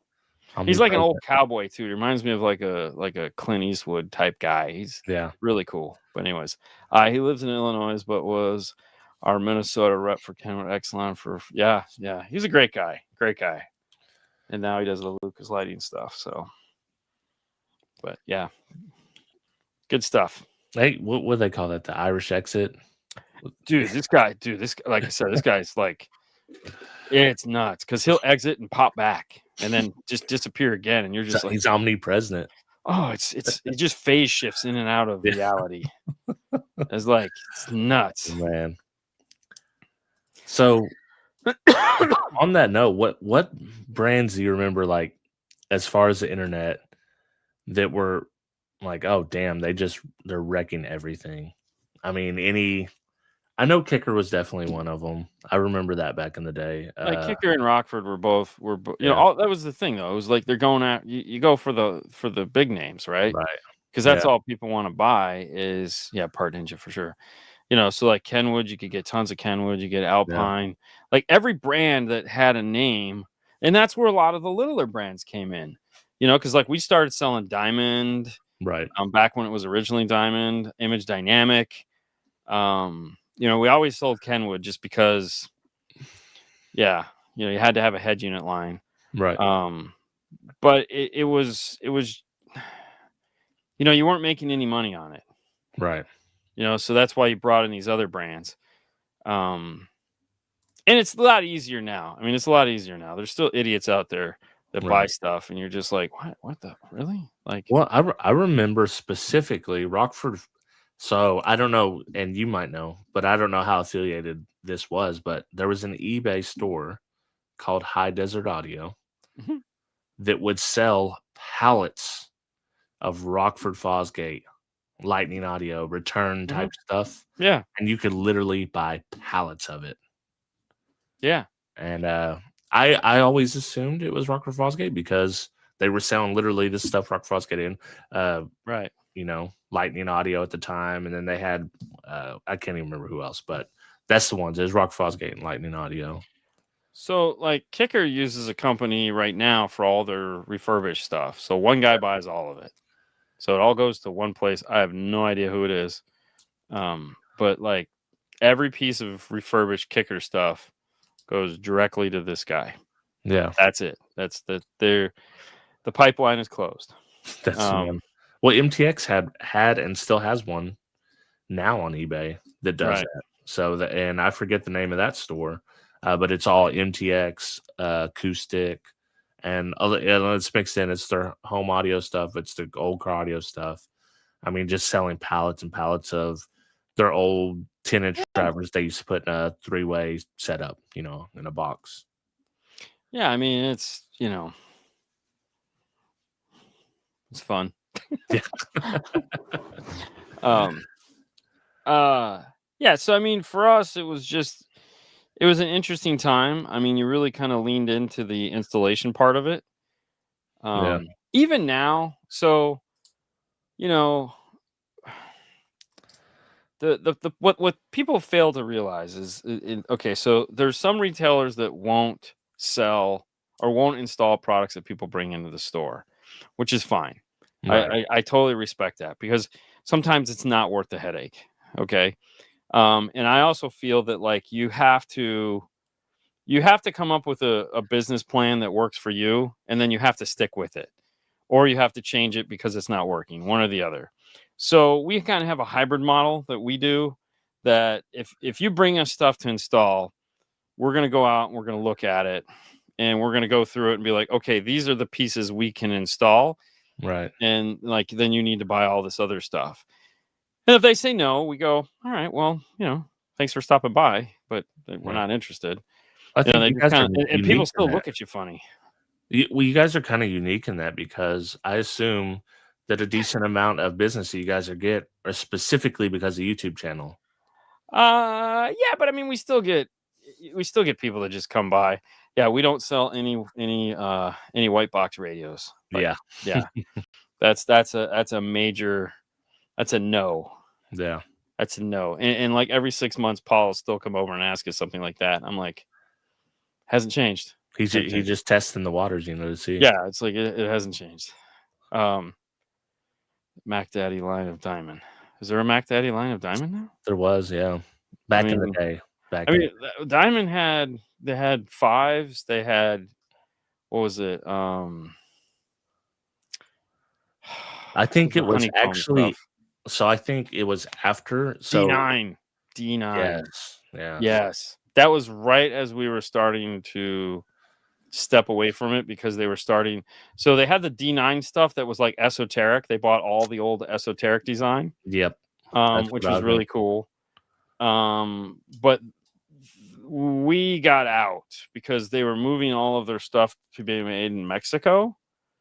He's like an old cowboy too. He reminds me of like a Clint Eastwood type guy. He's really cool. But anyways, he lives in Illinois, but was our Minnesota rep for Kenwood Exelon for he's a great guy. And now he does the Lucas Lighting stuff. So, but yeah, good stuff. Hey, what would they call that? The Irish exit? This guy, like I said, this guy's like, it's nuts because he'll exit and pop back and then just disappear again, and you're just like, he's omnipresent. Oh, it just phase shifts in and out of reality. It's like, it's nuts, man. So on that note, what brands do you remember, like, as far as the internet, that were like, oh damn, they're wrecking everything? I mean, I know Kicker was definitely one of them. I remember that back in the day. Like Kicker and Rockford were both that was the thing though. It was like they're going at you go for the big names, right? Right. Because that's all people want to buy is Part Ninja for sure. So like Kenwood, you could get tons of Kenwood, you get Alpine, like every brand that had a name, and that's where a lot of the littler brands came in. Because like we started selling Diamond, right? Back when it was originally Diamond, Image Dynamic. We always sold Kenwood just because, you had to have a head unit line, right? But it was, you weren't making any money on it, right? So that's why you brought in these other brands, and it's a lot easier now. I mean, it's a lot easier now. There's still idiots out there that buy stuff, and you're just like, what the really? Like, well, I remember specifically Rockford. So I don't know, and you might know, but I don't know how affiliated this was, but there was an eBay store called High Desert Audio that would sell pallets of Rockford Fosgate Lightning Audio return type stuff. Yeah. And you could literally buy pallets of it. Yeah. And I always assumed it was Rockford Fosgate because They were selling literally this stuff Rock Frost in, Right. Lightning Audio at the time, and then they had I can't even remember who else, but that's the ones. There's Rock Frost and Lightning Audio. So like Kicker uses a company right now for all their refurbished stuff. So one guy buys all of it. So it all goes to one place. I have no idea who it is. But like every piece of refurbished Kicker stuff goes directly to this guy. Yeah, That's it. That's the pipeline is closed. that's the one. Well, MTX had and still has one now on eBay that does that. So and I forget the name of that store, but it's all MTX acoustic, and it's mixed in. It's their home audio stuff. It's the old car audio stuff. I mean, just selling pallets and pallets of their old 10-inch drivers they used to put in a 3-way setup, in a box. Yeah, I mean it's it's fun. Yeah. Yeah, so I mean for us it was an interesting time. I mean, you really kind of leaned into the installation part of it. Yeah. Even now, so the what people fail to realize is okay, so there's some retailers that won't sell or won't install products that people bring into the store, which is fine. Right. I totally respect that because sometimes it's not worth the headache. Okay. And I also feel that like you have to come up with a business plan that works for you, and then you have to stick with it, or you have to change it because it's not working, one or the other. So we kind of have a hybrid model that we do, that if you bring us stuff to install, we're going to go out and we're going to look at it, and we're going to go through it and be like, okay, these are the pieces we can install. Right. And like, then you need to buy all this other stuff. And if they say no, we go, all right, well, thanks for stopping by, but we're not interested. I think they you guys are and people still look at you funny. You guys are kind of unique in that, because I assume that a decent amount of business that you guys are specifically because of the YouTube channel. Yeah, but I mean, we still get people that just come by. Yeah, we don't sell any white box radios. Yeah. That's a major. That's a no. Yeah. That's a no. And like every 6 months, Paul will still come over and ask us something like that. I'm like, hasn't changed. He's just testing the waters, to see. Yeah, it's like it hasn't changed. Mac Daddy line of Diamond. Is there a Mac Daddy line of Diamond now? There was, yeah. Back in the day. Diamond had 5s. They had, what was it? I think it was actually stuff. So I think it was after D9. Yes. Yes. That was right as we were starting to step away from it, because they were starting. So they had the D9 stuff that was like esoteric. They bought all the old esoteric design. Yep. Which was really cool. But we got out because they were moving all of their stuff to be made in Mexico.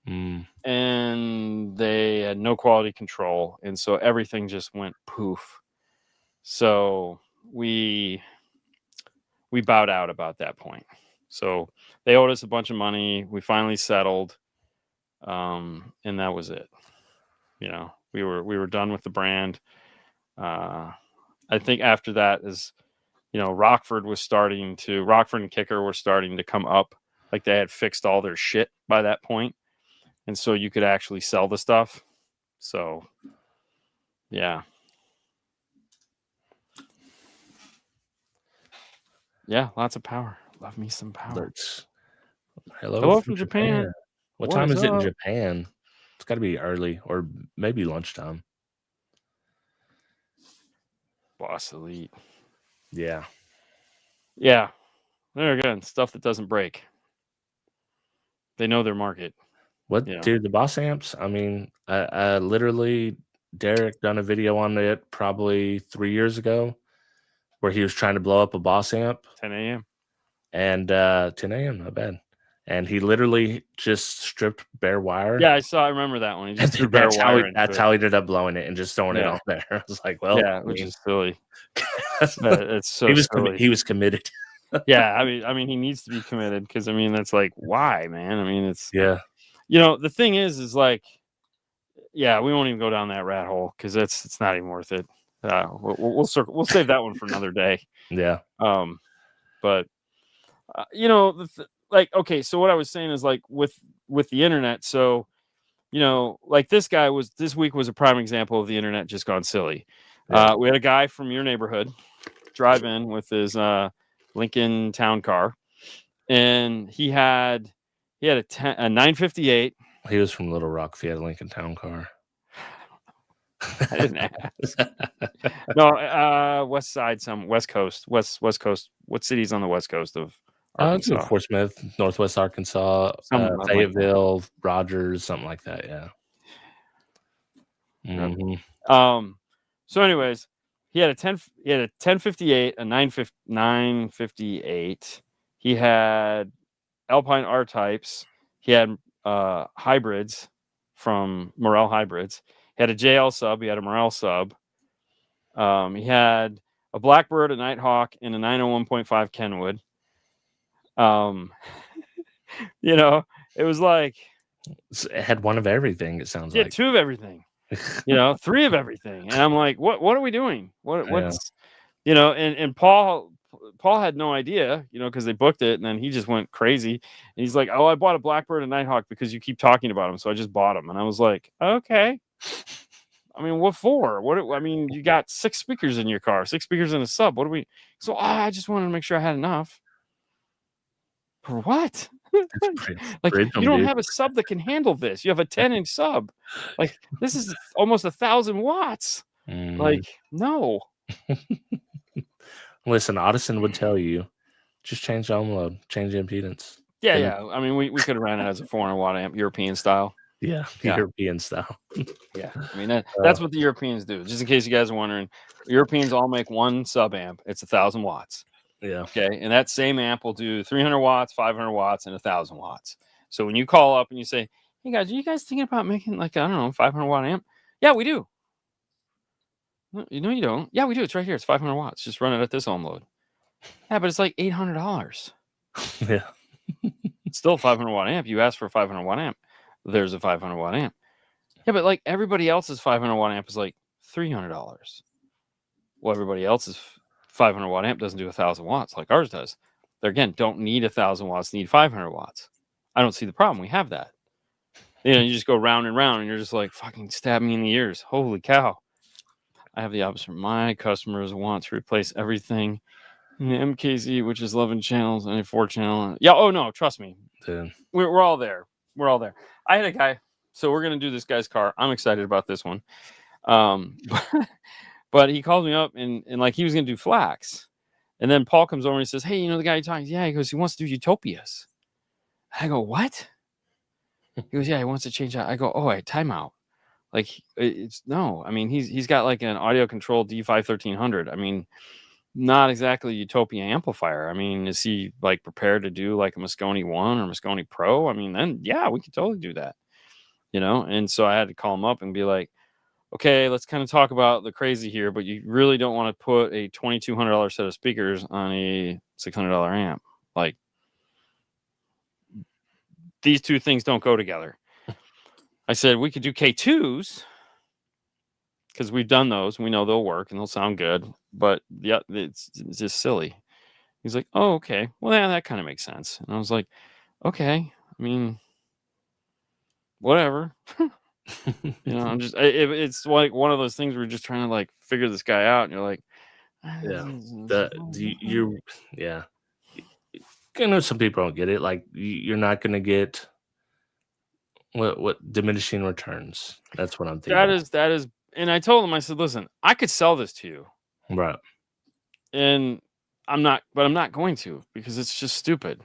And they had no quality control, and so everything just went poof. So we bowed out about that point. So they owed us a bunch of money. We finally settled, and that was it. We were done with the brand. I think after that is, Rockford and Kicker were starting to come up. Like they had fixed all their shit by that point. And so you could actually sell the stuff. So, yeah. Yeah, lots of power. Love me some power. Hello from Japan. What time is it in Japan? It's got to be early, or maybe lunchtime. Boss Elite. Yeah. Yeah. There again, stuff that doesn't break. They know their market. What, dude, the Boss amps, I mean, I literally, Derek done a video on it probably 3 years ago where he was trying to blow up a Boss amp. 10 a.m. And 10 a.m., not bad. And he literally just stripped bare wire. Yeah, I remember that one. He just threw bare wire. That's how he ended up blowing it and just throwing it on there. I was like, well, yeah, which is silly. It's so silly. He was committed. Yeah, I mean, he needs to be committed, because I mean, that's like, why, man? I mean, it's the thing is like, yeah, we won't even go down that rat hole because it's not even worth it. We'll save that one for another day. Yeah. But like, okay, so what I was saying is like with the internet. So, like this week was a prime example of the internet just gone silly. Yeah. We had a guy from your neighborhood drive in with his Lincoln Town car, and he had a 958. He was from Little Rock if he had a Lincoln Town car. I didn't ask. No, west side, west coast. What city's on the west coast of Arkansas? Fort Smith, Northwest Arkansas, Fayetteville, like Rogers, something like that. Yeah. Mm-hmm. So, anyways, he had a 1058, a 958. He had Alpine R types. He had hybrids from Morel Hybrids. He had a JL sub. He had a Morel sub. He had a Blackbird, a Nighthawk, and a 901.5 Kenwood. It was like it had one of everything. It sounds like two of everything. Three of everything. And I'm like, what are we doing? What's and Paul had no idea, because they booked it, and then he just went crazy. And he's like, oh, I bought a Blackbird and Nighthawk because you keep talking about them, so I just bought them. And I was like, okay. I mean, what for? You got 6 speakers in your car, 6 speakers in a sub. What do we? So I just wanted to make sure I had enough. For what? Like, you don't have a sub that can handle this. You have a 10-inch sub. Like, this is almost 1,000 watts. Like, no. Listen, Audison would tell you, just change the ohm load, change the impedance. Yeah. I mean, we could have ran it as a 400 watt amp, European style. Yeah, European style. Yeah, I mean that's what the Europeans do. Just in case you guys are wondering, Europeans all make one sub amp. It's 1,000 watts. Yeah. Okay, and that same amp will do 300 watts, 500 watts, and 1,000 watts. So when you call up and you say, "Hey guys, are you guys thinking about making 500 watt amp?" Yeah, we do. No, you don't. Yeah, we do. It's right here. It's 500 watts. Just run it at this ohm load. Yeah, but it's like $800. Yeah. It's still a 500 watt amp. You asked for a 500 watt amp. There's a 500 watt amp. Yeah, but like everybody else's 500 watt amp is like $300. Well, everybody else's 500 watt amp doesn't do 1,000 watts like ours does. They again don't need 1,000 watts, need 500 watts. I don't see the problem. We have that. You just go round and round, and you're just like, fucking stab me in the ears. Holy cow! I have the opposite. My customers want to replace everything in the MKZ, which is 11 channels and a 4-channel. Yeah. Oh no, trust me. Yeah. We're all there. We're all there. I had a guy. So we're going to do this guy's car. I'm excited about this one. But he called me up and like he was going to do flax. And then Paul comes over and he says, hey, the guy you're talking? Yeah, he goes, he wants to do utopias. I go, what? He goes, yeah, he wants to change that. I go, oh, wait, timeout. Like, it's no. I mean, he's got like an audio control D5 1300. I mean, not exactly utopia amplifier. I mean, is he like prepared to do like a Moscone 1 or Moscone Pro? I mean, then yeah, we could totally do that. And so I had to call him up and be like, okay, let's kind of talk about the crazy here, but you really don't want to put a $2,200 set of speakers on a $600 amp. Like, these two things don't go together. I said, we could do K2s because we've done those. We know they'll work and they'll sound good, but yeah, it's just silly. He's like, oh, okay. Well, yeah, that kind of makes sense. And I was like, okay, I mean, whatever. I'm just, it's like one of those things where you're just trying to like figure this guy out, and you're like, yeah. I know some people don't get it. Like, you're not going to get what diminishing returns. That's what I'm thinking. That is. And I told him, I said, listen, I could sell this to you, right? And I'm not going to, because it's just stupid.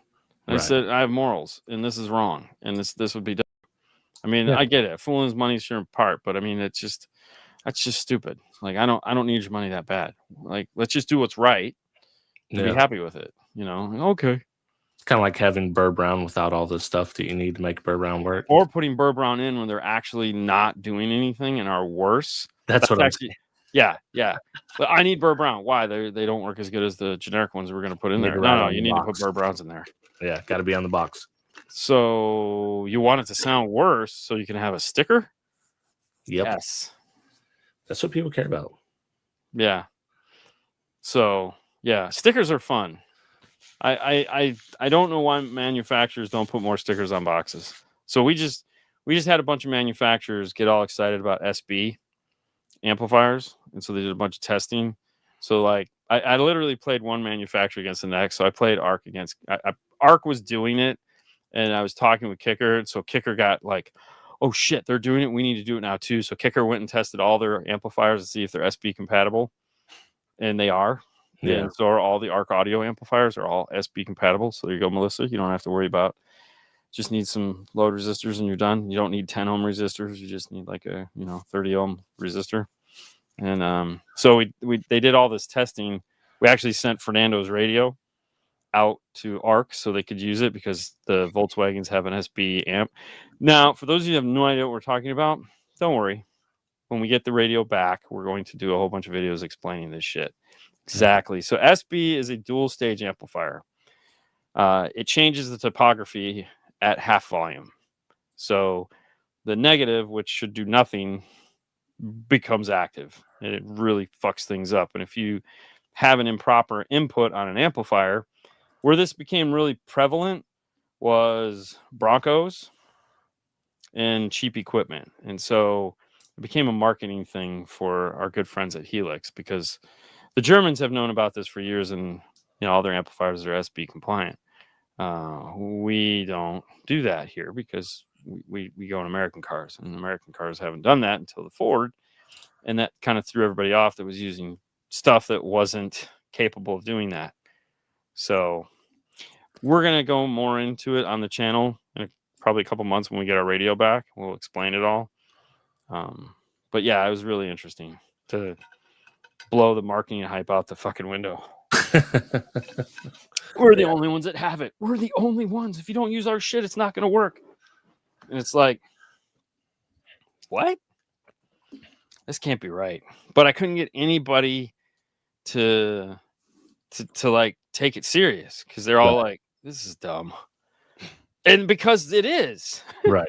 And I said, I have morals, and this is wrong, and this would be done. I mean, I get it. Fooling his money's your part, but I mean, that's just stupid. Like, I don't need your money that bad. Like, let's just do what's right and be happy with it. Okay. It's kind of like having Burr Brown without all the stuff that you need to make Burr Brown work, or putting Burr Brown in when they're actually not doing anything and are worse. That's what actually. Yeah. But I need Burr Brown. Why? They don't work as good as the generic ones we're going to put in there. No, you need to put Burr Browns in there. Yeah, got to be on the box. So you want it to sound worse so you can have a sticker? Yep. Yes. That's what people care about. Yeah. So yeah, stickers are fun. I don't know why manufacturers don't put more stickers on boxes. So we just had a bunch of manufacturers get all excited about SB amplifiers, and so they did a bunch of testing. So like I literally played one manufacturer against the next. So I played Arc against Arc was doing it, and I was talking with Kicker. So Kicker got like, oh shit, they're doing it. We need to do it now too. So Kicker went and tested all their amplifiers to see if they're SB compatible, and they are. Yeah. And so are all the Arc audio amplifiers are all SB compatible. So there you go, Melissa. You don't have to worry about. Just need some load resistors and you're done. You don't need 10 ohm resistors. You just need like a 30 ohm resistor. And so they did all this testing. We actually sent Fernando's radio out to Arc so they could use it because the Volkswagens have an SB amp. Now, for those of you who have no idea what we're talking about, don't worry. When we get the radio back, we're going to do a whole bunch of videos explaining this shit. Exactly. So SB is a dual stage amplifier. It changes the topography at half volume. So the negative, which should do nothing, becomes active, and it really fucks things up. And if you have an improper input on an amplifier, where this became really prevalent was Broncos and cheap equipment. And so it became a marketing thing for our good friends at Helix because the Germans have known about this for years, and all their amplifiers are SB compliant. We don't do that here because we go in American cars, and American cars haven't done that until the Ford, and that kind of threw everybody off that was using stuff that wasn't capable of doing that. So we're going to go more into it on the channel in probably a couple months when we get our radio back. We'll explain it all. But yeah, it was really interesting to blow the marketing hype out the fucking window. We're the only ones that have it. We're the only ones. If you don't use our shit, it's not going to work. And it's like, what? This can't be right. But I couldn't get anybody to like take it serious because they're all like, this is dumb. And because it is. Right.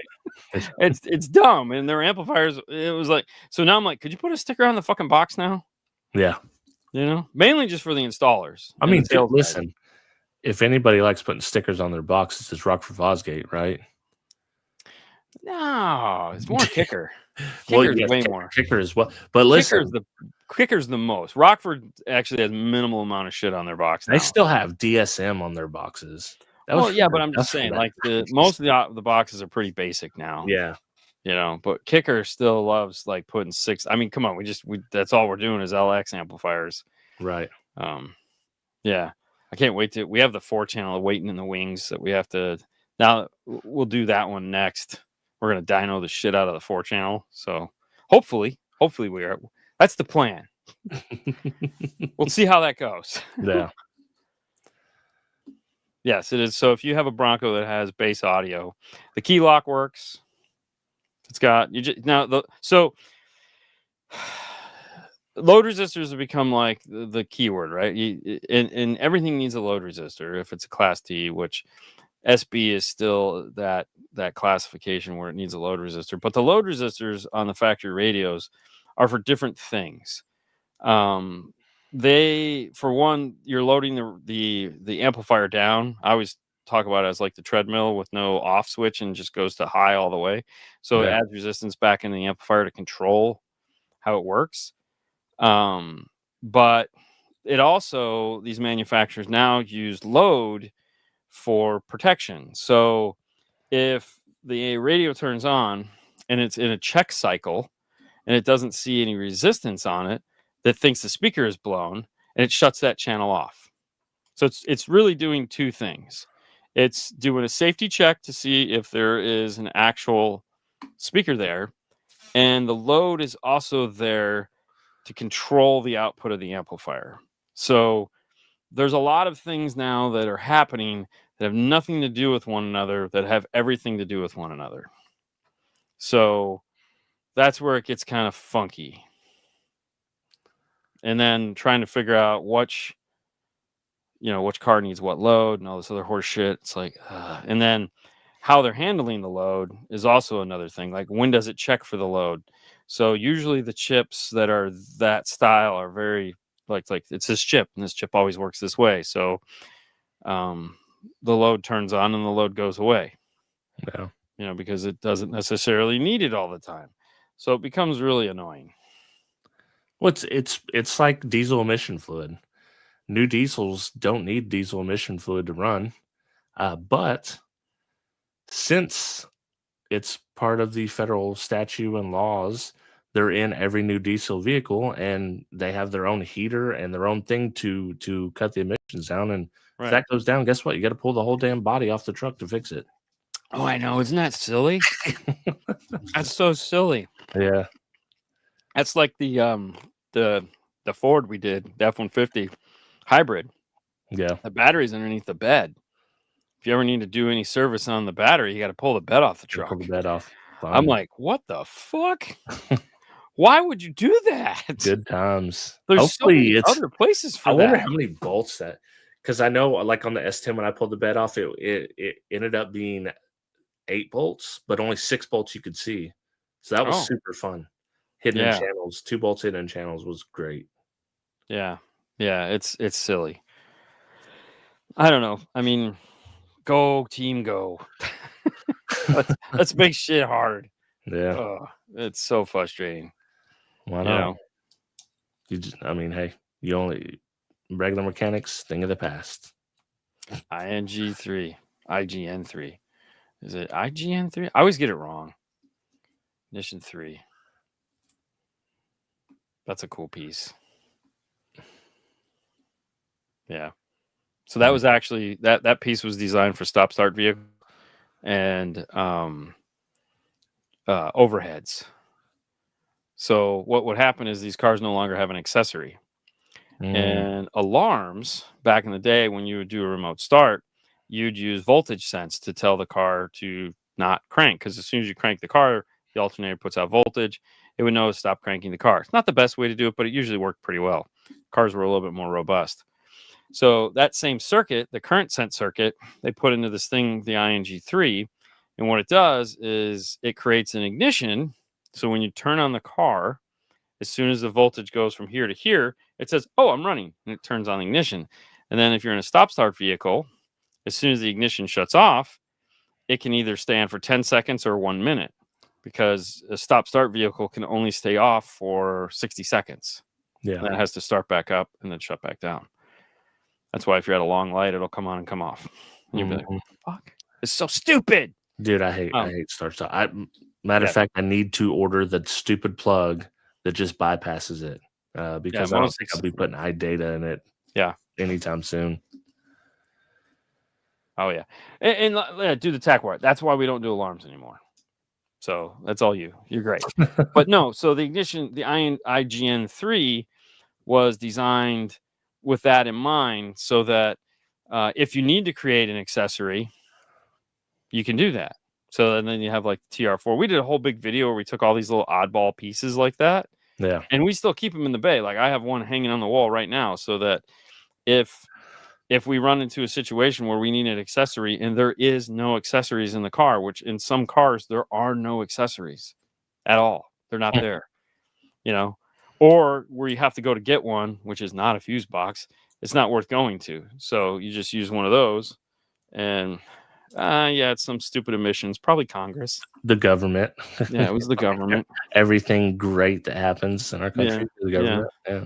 It's dumb. And their amplifiers, it was like, so now I'm like, could you put a sticker on the fucking box now? Yeah. Mainly just for the installers. I mean, listen, if anybody likes putting stickers on their boxes, it's Rockford Fosgate, right? No, it's more Kicker. Well, Kicker's way more. Kicker as well. But listen, Kicker's the most. Rockford actually has minimal amount of shit on their box now. They still have DSM on their boxes. Well, yeah, but I'm just saying, like most of the boxes are pretty basic now. Yeah. But Kicker still loves like putting 6. I mean, come on, that's all we're doing is LX amplifiers. Right. Yeah. I can't wait we have the 4-channel waiting in the wings that we have to. Now we'll do that one next. We're gonna dyno the shit out of the 4-channel. So hopefully we are. That's the plan. We'll see how that goes. Yeah. Yes, it is. So if you have a Bronco that has bass audio, the key lock works. It's got load resistors have become like the keyword, right? And everything needs a load resistor if it's a Class T, which SB is still that classification where it needs a load resistor. But the load resistors on the factory radios are for different things. They, for one, you're loading the amplifier down. I always talk about it as like the treadmill with no off switch and just goes to high all the way. So it adds resistance back in the amplifier to control how it works. But it also, these manufacturers now use load for protection. So if the radio turns on and it's in a check cycle and it doesn't see any resistance on it, that thinks the speaker is blown, and it shuts that channel off. So it's really doing two things. It's doing a safety check to see if there is an actual speaker there, and the load is also there to control the output of the amplifier. So there's a lot of things now that are happening that have nothing to do with one another, that have everything to do with one another. So that's where it gets kind of funky. And then trying to figure out which car needs what load and all this other horse shit. It's like, and then how they're handling the load is also another thing. Like, when does it check for the load? So usually the chips that are that style are very like it's this chip, and this chip always works this way. So the load turns on and the load goes away. Yeah. Because it doesn't necessarily need it all the time. So it becomes really annoying. Well, it's like diesel emission fluid. New diesels don't need diesel emission fluid to run, but since it's part of the federal statute and laws, they're in every new diesel vehicle, and they have their own heater and their own thing to cut the emissions down. And if Right. that goes down, guess what? You got to pull the whole damn body off the truck to fix it. Oh, I know. Isn't that silly? That's so silly. Yeah. That's like the Ford we did, the F-150 hybrid. Yeah. The battery's underneath the bed. If you ever need to do any service on the battery, you got to pull the bed off the truck. Pull the bed off. I'm Fine. like, what the fuck? Why would you do that? Good times. There's Hopefully so many it's other places for I wonder that. how many bolts that, because I know like on the S10 when I pulled the bed off, it ended up being 8 bolts, but only 6 bolts you could see. So that was Oh. super fun. Hidden in Yeah. channels, 2 bolts hidden in channels was great. Yeah. Yeah, it's silly. I don't know. I mean, go team, go. let's make shit hard. Yeah. Ugh, it's so frustrating. Why You not? know? I mean, hey, you only regular mechanics, thing of the past. ING3, IGN3. Is it IGN3? I always get it wrong. Ignition 3. That's a cool piece. Yeah. So that was actually that piece was designed for stop start vehicle and overheads. So what would happen is these cars no longer have an accessory. And alarms back in the day when you would do a remote start, you'd use voltage sense to tell the car to not crank, because as soon as you crank the car, the alternator puts out voltage. It would know to stop cranking the car. It's not the best way to do it, but it usually worked pretty well. Cars were a little bit more robust. So that same circuit, the current sense circuit, they put into this thing, the ING3, and what it does is it creates an ignition. So when you turn on the car, as soon as the voltage goes from here to here, it says, "Oh, I'm running," and it turns on the ignition. And then if you're in a stop-start vehicle, as soon as the ignition shuts off, it can either stay on for 10 seconds or 1 minute, because a stop-start vehicle can only stay off for 60 seconds. Yeah. And then it has to start back up and then shut back down. That's why if you're at a long light, it'll come on and come off. And you'll be like, "What the fuck? It's so stupid." Dude, I hate start stop. Matter of fact, I need to order the stupid plug that just bypasses it, because I don't think I'll be putting iData in it anytime soon. Oh yeah, and do the tech work. That's why we don't do alarms anymore. So that's all you. You're great. But no, so the ignition, the IGN3 was designed with that in mind, so that if you need to create an accessory, you can do that. So and then you have like TR4. We did a whole big video where we took all these little oddball pieces like that. Yeah. And we still keep them in the bay. Like I have one hanging on the wall right now, so that if we run into a situation where we need an accessory and there is no accessories in the car, which in some cars there are no accessories at all. They're not there, or where you have to go to get one, which is not a fuse box. It's not worth going to. So you just use one of those, and it's some stupid emissions, probably Congress. The government. Yeah, it was the government. Everything great that happens in our country, the government. Yeah.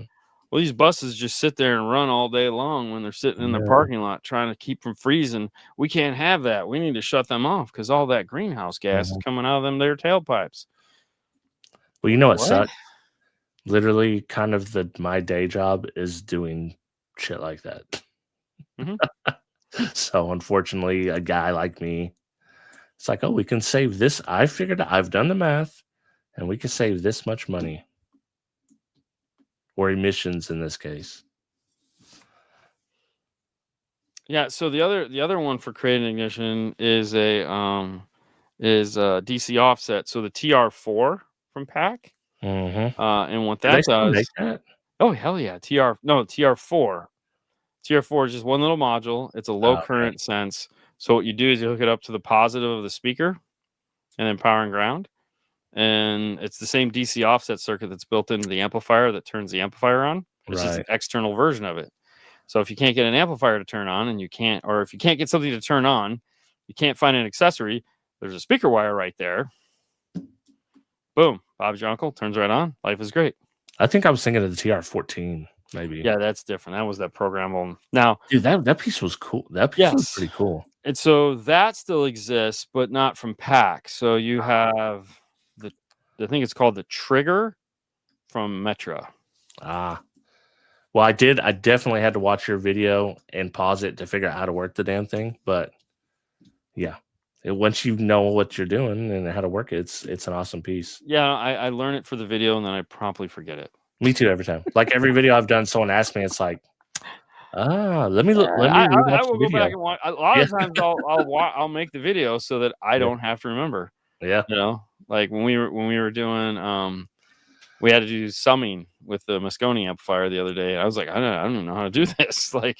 Well, these buses just sit there and run all day long when they're sitting in the parking lot trying to keep from freezing. We can't have that. We need to shut them off because all that greenhouse gas is coming out of their tailpipes. Well, you know what sucks? Literally, kind of my day job is doing shit like that. So, unfortunately, a guy like me, it's like, oh, we can save this. I've done the math, and we can save this much money. Or emissions in this case. Yeah, so the other one for creating ignition is a DC offset. So the TR4 from PAC. And what that does. Make that? Oh hell yeah. TR4. TR4 is just one little module. It's a low current sense So what you do is you hook it up to the positive of the speaker, and then power and ground. And it's the same DC offset circuit that's built into the amplifier that turns the amplifier on. It's just an Right. external version of it. So if you can't get an amplifier to turn on, and you can't, or if you can't get something to turn on, you can't find an accessory, there's a speaker wire right there. Boom. Bob's your uncle, turns right on. Life is great. I think I was thinking of the TR-14, maybe. Yeah, that's different. That was that programmable. Now, Dude, that piece was cool. That piece was yes. pretty cool. And so that still exists, but not from PAC. So you have I think it's called the Trigger from Metra. Ah. Well, I definitely had to watch your video and pause it to figure out how to work the damn thing. But yeah, once you know what you're doing and how to work it, it's an awesome piece. Yeah, I learn it for the video and then I promptly forget it. Me too. Every time, like every video I've done, someone asks me, it's like, let me I rewatch will the go back video. and watch. A lot of times I'll make the video so that I don't have to remember. Yeah. You know, like when we were doing we had to do summing with the Moscone amplifier the other day. I was like, I don't know how to do this. Like,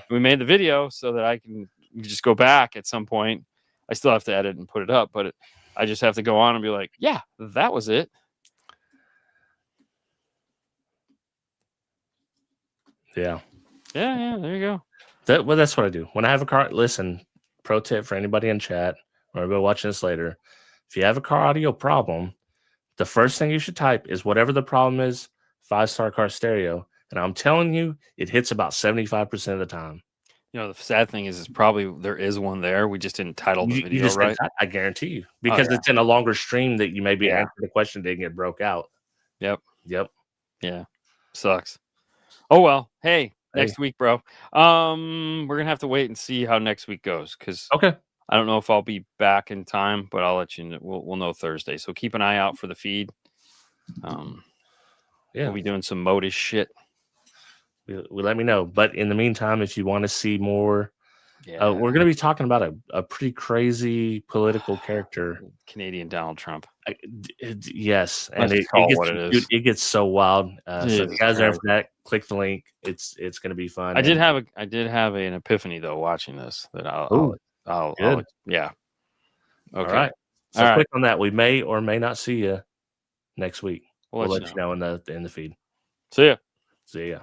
we made the video so that I can just go back at some point. I still have to edit and put it up, but I just have to go on and be like, yeah, that was it. Yeah. Yeah. There you go. That's what I do when I have a car. Listen, pro tip for anybody in chat or anybody watching this later: if you have a car audio problem, the first thing you should type is whatever the problem is, 5-star car stereo. And I'm telling you, it hits about 75% of the time. You know, the sad thing is probably there is one there. We just didn't title the video right. I guarantee you, because it's in a longer stream that you maybe answered the question didn't get broke out. Yep. Yeah. Sucks. Oh well. Hey, next week, bro. We're gonna have to wait and see how next week goes because I don't know if I'll be back in time, but I'll let you know. We'll know Thursday. So keep an eye out for the feed. We'll be doing some modish shit. We'll let me know. But in the meantime, if you want to see more, we're going to be talking about a pretty crazy political character, Canadian Donald Trump. Yes, and it gets so wild. So if you guys are for that, click the link. It's going to be fun. I did have an epiphany though watching this that I'll yeah. Okay. All right. So click on that. We may or may not see you next week. We'll let you know in the feed. See ya. See ya.